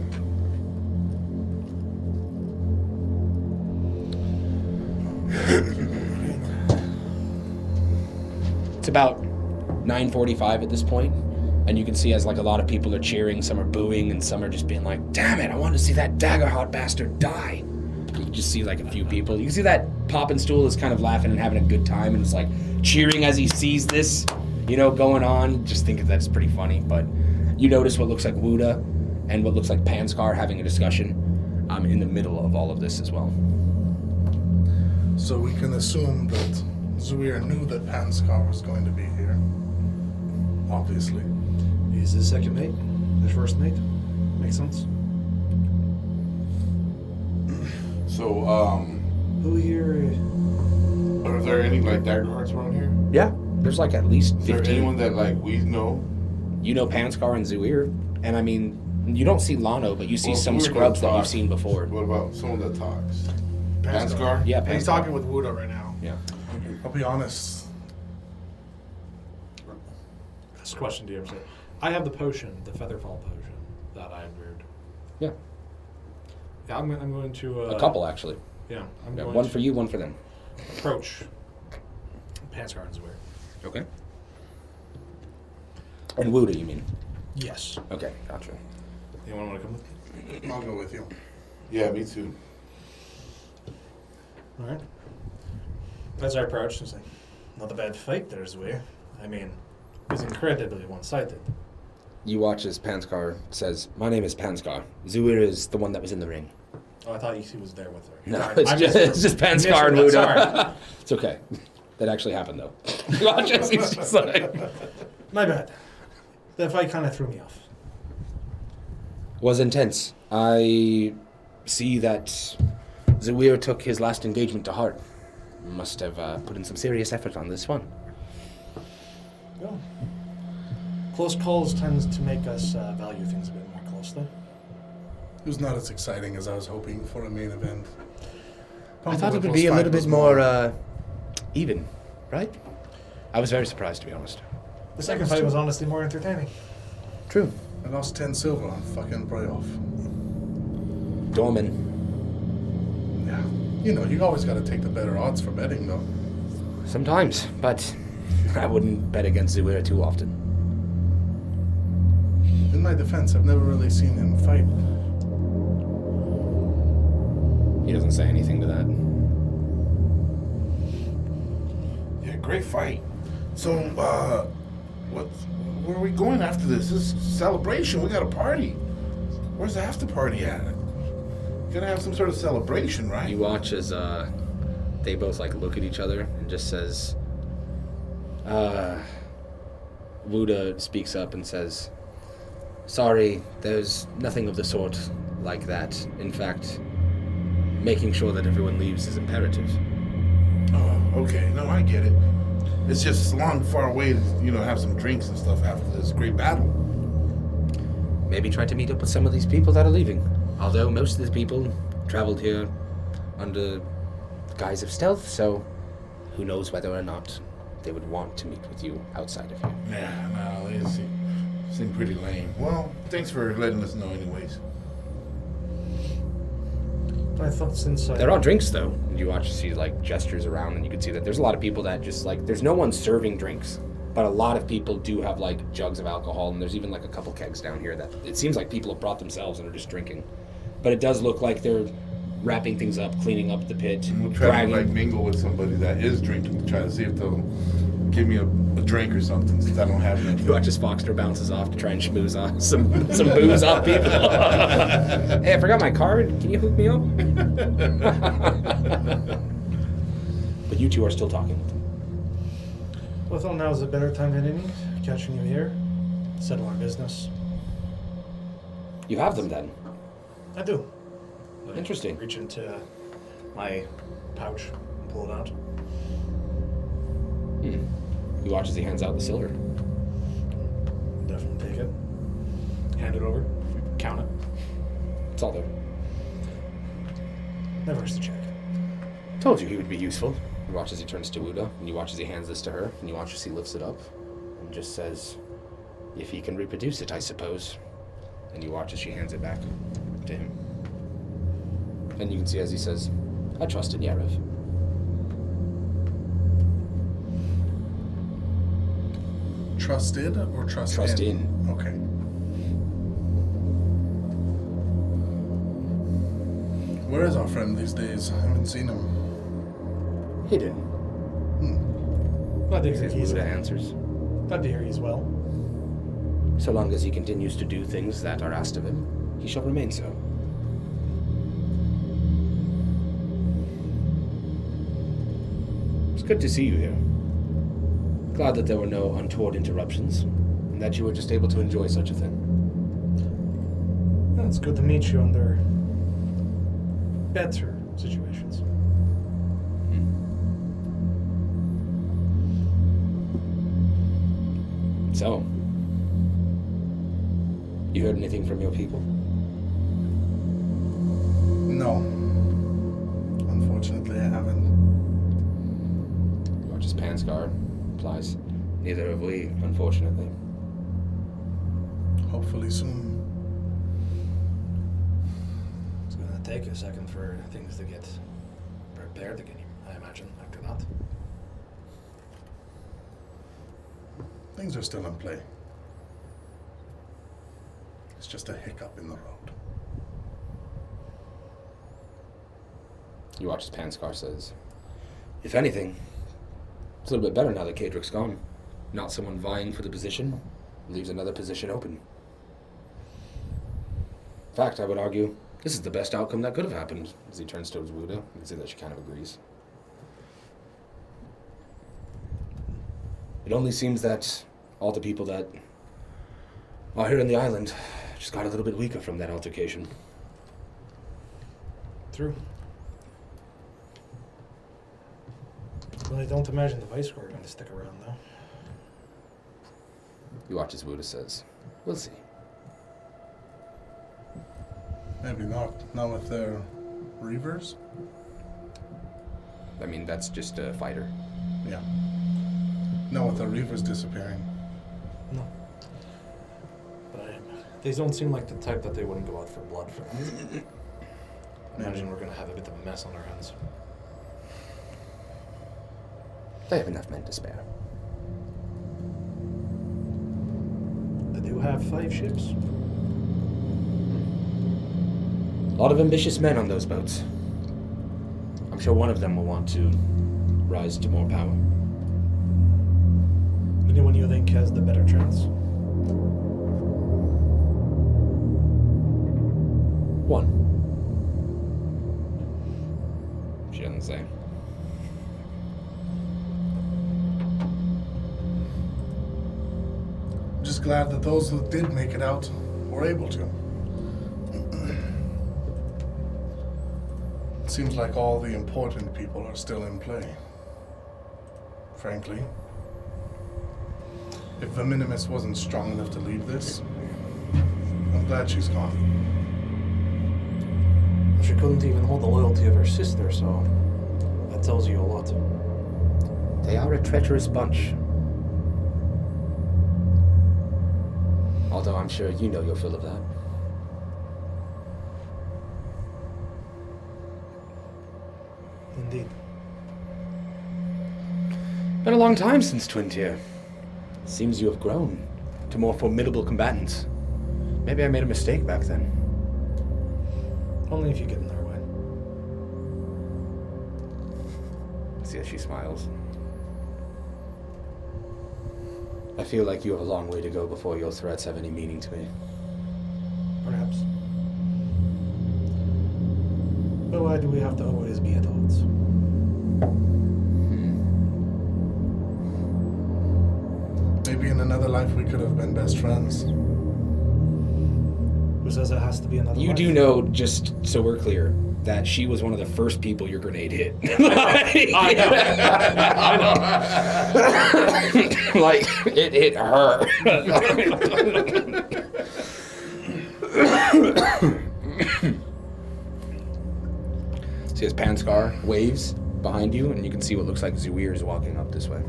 It's about 9:45 at this point, and you can see as like a lot of people are cheering, some are booing, and some are just being like, damn it, I want to see that Daggerheart bastard die. You can just see like a few people. You can see that Poppin' Stool is kind of laughing and having a good time, and it's like cheering as he sees this, going on. Just think that's pretty funny. But you notice what looks like Wuda and what looks like Panskar having a discussion in the middle of all of this as well. So we can assume that Zuir knew that Panskar was going to be here. Obviously. He's his second mate, his first mate. Makes sense. So, Who here? are there any like dagger hearts around here? Yeah, there's like at least Is there 15. anyone that like we know? You know Panskar and Zuir, and I mean, you don't see Lano, but you see Well, some Zuir scrubs that talks. you've seen before. What about someone that talks? Panskar. Panskar? Yeah, He's Panskar. talking with Wuda right now. Yeah. I'll be honest. This question to you. I have the potion, the Featherfall potion that I brewed. Yeah. Yeah, I'm going to... A couple, actually. Yeah, I'm Yeah, going one to for you, one for them. approach Panskar and Zuir. Okay. And Wuda, you mean? Yes. Okay, gotcha. Anyone want to come with me? I'll go with you. Yeah, me too. All right. As I approach, it's like, not a bad fight there, Zuir. I mean, it was incredibly one-sided. You watch as Panskar says, "My name is Panskar. Zuir is the one that was in the ring." Oh, I thought he was there with her. No, Sorry, it's I just, missed it's just her. Panskar and Missed Wuda. her, sorry. It's okay. That actually happened, though. You watch as he's just like... My bad. That fight kind of threw me off. Was intense. I see that Zuir took his last engagement to heart. Must have put in some serious effort on this one. Yeah. Close calls tends to make us value things a bit more closely. It was not as exciting as I was hoping for a main event. I thought it would Pumpkin be a fight little was bit more even, right? I was very surprised, to be honest. The second fight was honestly more entertaining. True. I lost 10 silver on fucking Brayoff. Dorman. Yeah. You know, you always gotta take the better odds for betting, though. Sometimes, but I wouldn't bet against Zuir too often. In my defense, I've never really seen him fight. He doesn't say anything to that. Yeah, great fight. So, where are we going after this? This is celebration. We got a party. Where's the after party at? Gotta have some sort of celebration, right? You watch as they both like look at each other and just says, Wuda speaks up and says, "Sorry, there's nothing of the sort like that. In fact, making sure that everyone leaves is imperative." Oh, okay. No, I get it. It's just long, far away to, have some drinks and stuff after this great battle. Maybe try to meet up with some of these people that are leaving. Although most of the people traveled here under the guise of stealth, so who knows whether or not they would want to meet with you outside of here. Yeah, no, they seem pretty lame. Well, thanks for letting us know anyways. I thought since There are drinks, though. You watch as he like gestures around, and you can see that there's a lot of people that just like there's no one serving drinks, but a lot of people do have like jugs of alcohol, and there's even like a couple kegs down here that it seems like people have brought themselves and are just drinking. But it does look like they're wrapping things up, cleaning up the pit, We'll try to dragging. mingle with somebody that is drinking to try to see if they'll give me a drink or something since I don't have any. You watch as Foxter bounces off to try and schmooze off some booze off people. Hey, I forgot my card. Can you hook me up? But you two are still talking. Well, I thought now is a better time than any. Catching you here, settle our business. You have them then. I do. I Interesting. Reach into my pouch and pull it out. You watch as he hands out the silver. Definitely take it. Hand it over. Count it. It's all there. Never hurts to check. Told you he would be useful. You watch as he turns to Wuda, and you watch as he hands this to her, and you watch as he lifts it up, and just says, "If he can reproduce it, I suppose." And you watch as she hands it back to him. And you can see as he says, "I trust in Yarev." Trusted or trust Trust in. Okay. Where is our friend these days? I haven't seen him. Hidden. Glad to hear he's Wuda answers. Glad to hear he's well. So long as he continues to do things that are asked of him, he shall remain so. It's good to see you here. Glad that there were no untoward interruptions, and that you were just able to enjoy such a thing. Well, it's good to meet you under better So, you heard anything from your people? No. Unfortunately, I haven't. You watch as Panskar replies, neither have we, unfortunately. Hopefully soon. It's going to take a second for things to get prepared again, I imagine, after that. Things are still in play. It's just a hiccup in the road. You watch as Panskar says, if anything, it's a little bit better now that Kadrick's gone. Not someone vying for the position, leaves another position open. In fact, I would argue this is the best outcome that could have happened. As he turns towards Wuda, you can see that she kind of agrees. It only seems that all the people that are here in the island just got a little bit weaker from that altercation. True. Well, I don't imagine the Vice Corps are going to stick around, though. You watch as Wuda says, we'll see. Maybe not. Not with their Reavers? I mean, that's just a fighter. Yeah. Not with the Reavers disappearing. No. But they don't seem like the type that they wouldn't go out for blood for. Imagine we're going to have a bit of a mess on our hands. They have enough men to spare. They do have 5 ships. A lot of ambitious men on those boats. I'm sure one of them will want to rise to more power. Anyone you think has the better chance? One. She doesn't say. Just glad that those who did make it out were able to. Seems like all the important people are still in play. Frankly. If the Minimus wasn't strong enough to lead this, I'm glad she's gone. She couldn't even hold the loyalty of her sister, so that tells you a lot. They are a treacherous bunch. Although I'm sure you know your fill of that. Indeed. Been a long time since Twin Tier. Seems you have grown to more formidable combatants. Maybe I made a mistake back then. Only if you get in their way. See as she smiles. I feel like you have a long way to go before your threats have any meaning to me. Perhaps. But why do we have to always be at odds? Maybe in another life we could have been best friends. Who says it has to be another You life? do know, just so we're clear, that she was one of the first people your grenade hit. I know. Like, it hit her. See as Panskar waves behind you, and you can see what looks like Zuir is walking up this way.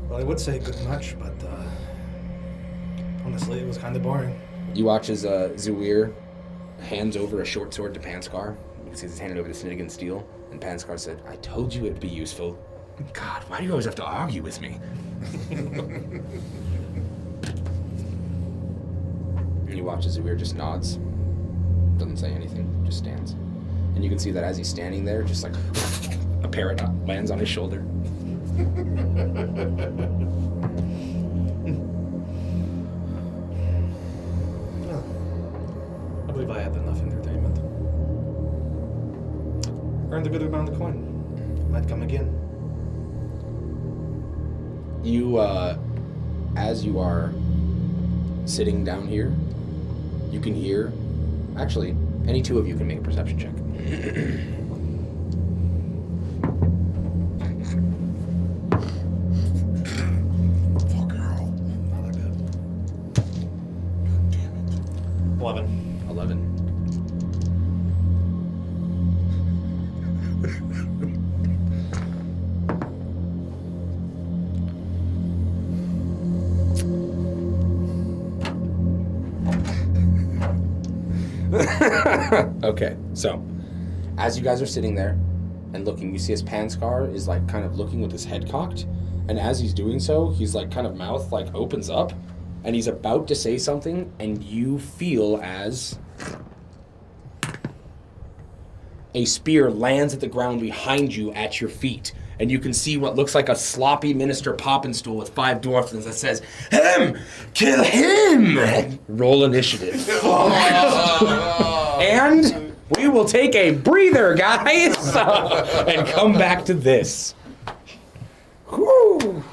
Well, I would say good match, but honestly, it was kind of boring. You watch as Zuir hands over a short sword to Panskar. You can see he's handed over the Snittigan steel. And Panskar said, I told you it'd be useful. God, why do you always have to argue with me? And you watch as Zuir just nods. Doesn't say anything, just stands. And you can see that as he's standing there, just like a parrot lands on his shoulder. I believe I had enough entertainment. Earned a good amount of coin. Might come again. You, as you are sitting down here, you can hear, actually, any two of you can make a perception check. 11. 11. Okay, so as you guys are sitting there and looking, you see his Panscar is like kind of looking with his head cocked, and as he's doing so, he's like kind of mouth like opens up, and he's about to say something, and you feel as a spear lands at the ground behind you at your feet. And you can see what looks like a sloppy minister popping stool with 5 dwarfs that says, "Him! Kill him!" Roll initiative. And we will take a breather, guys, and come back to this. Whew.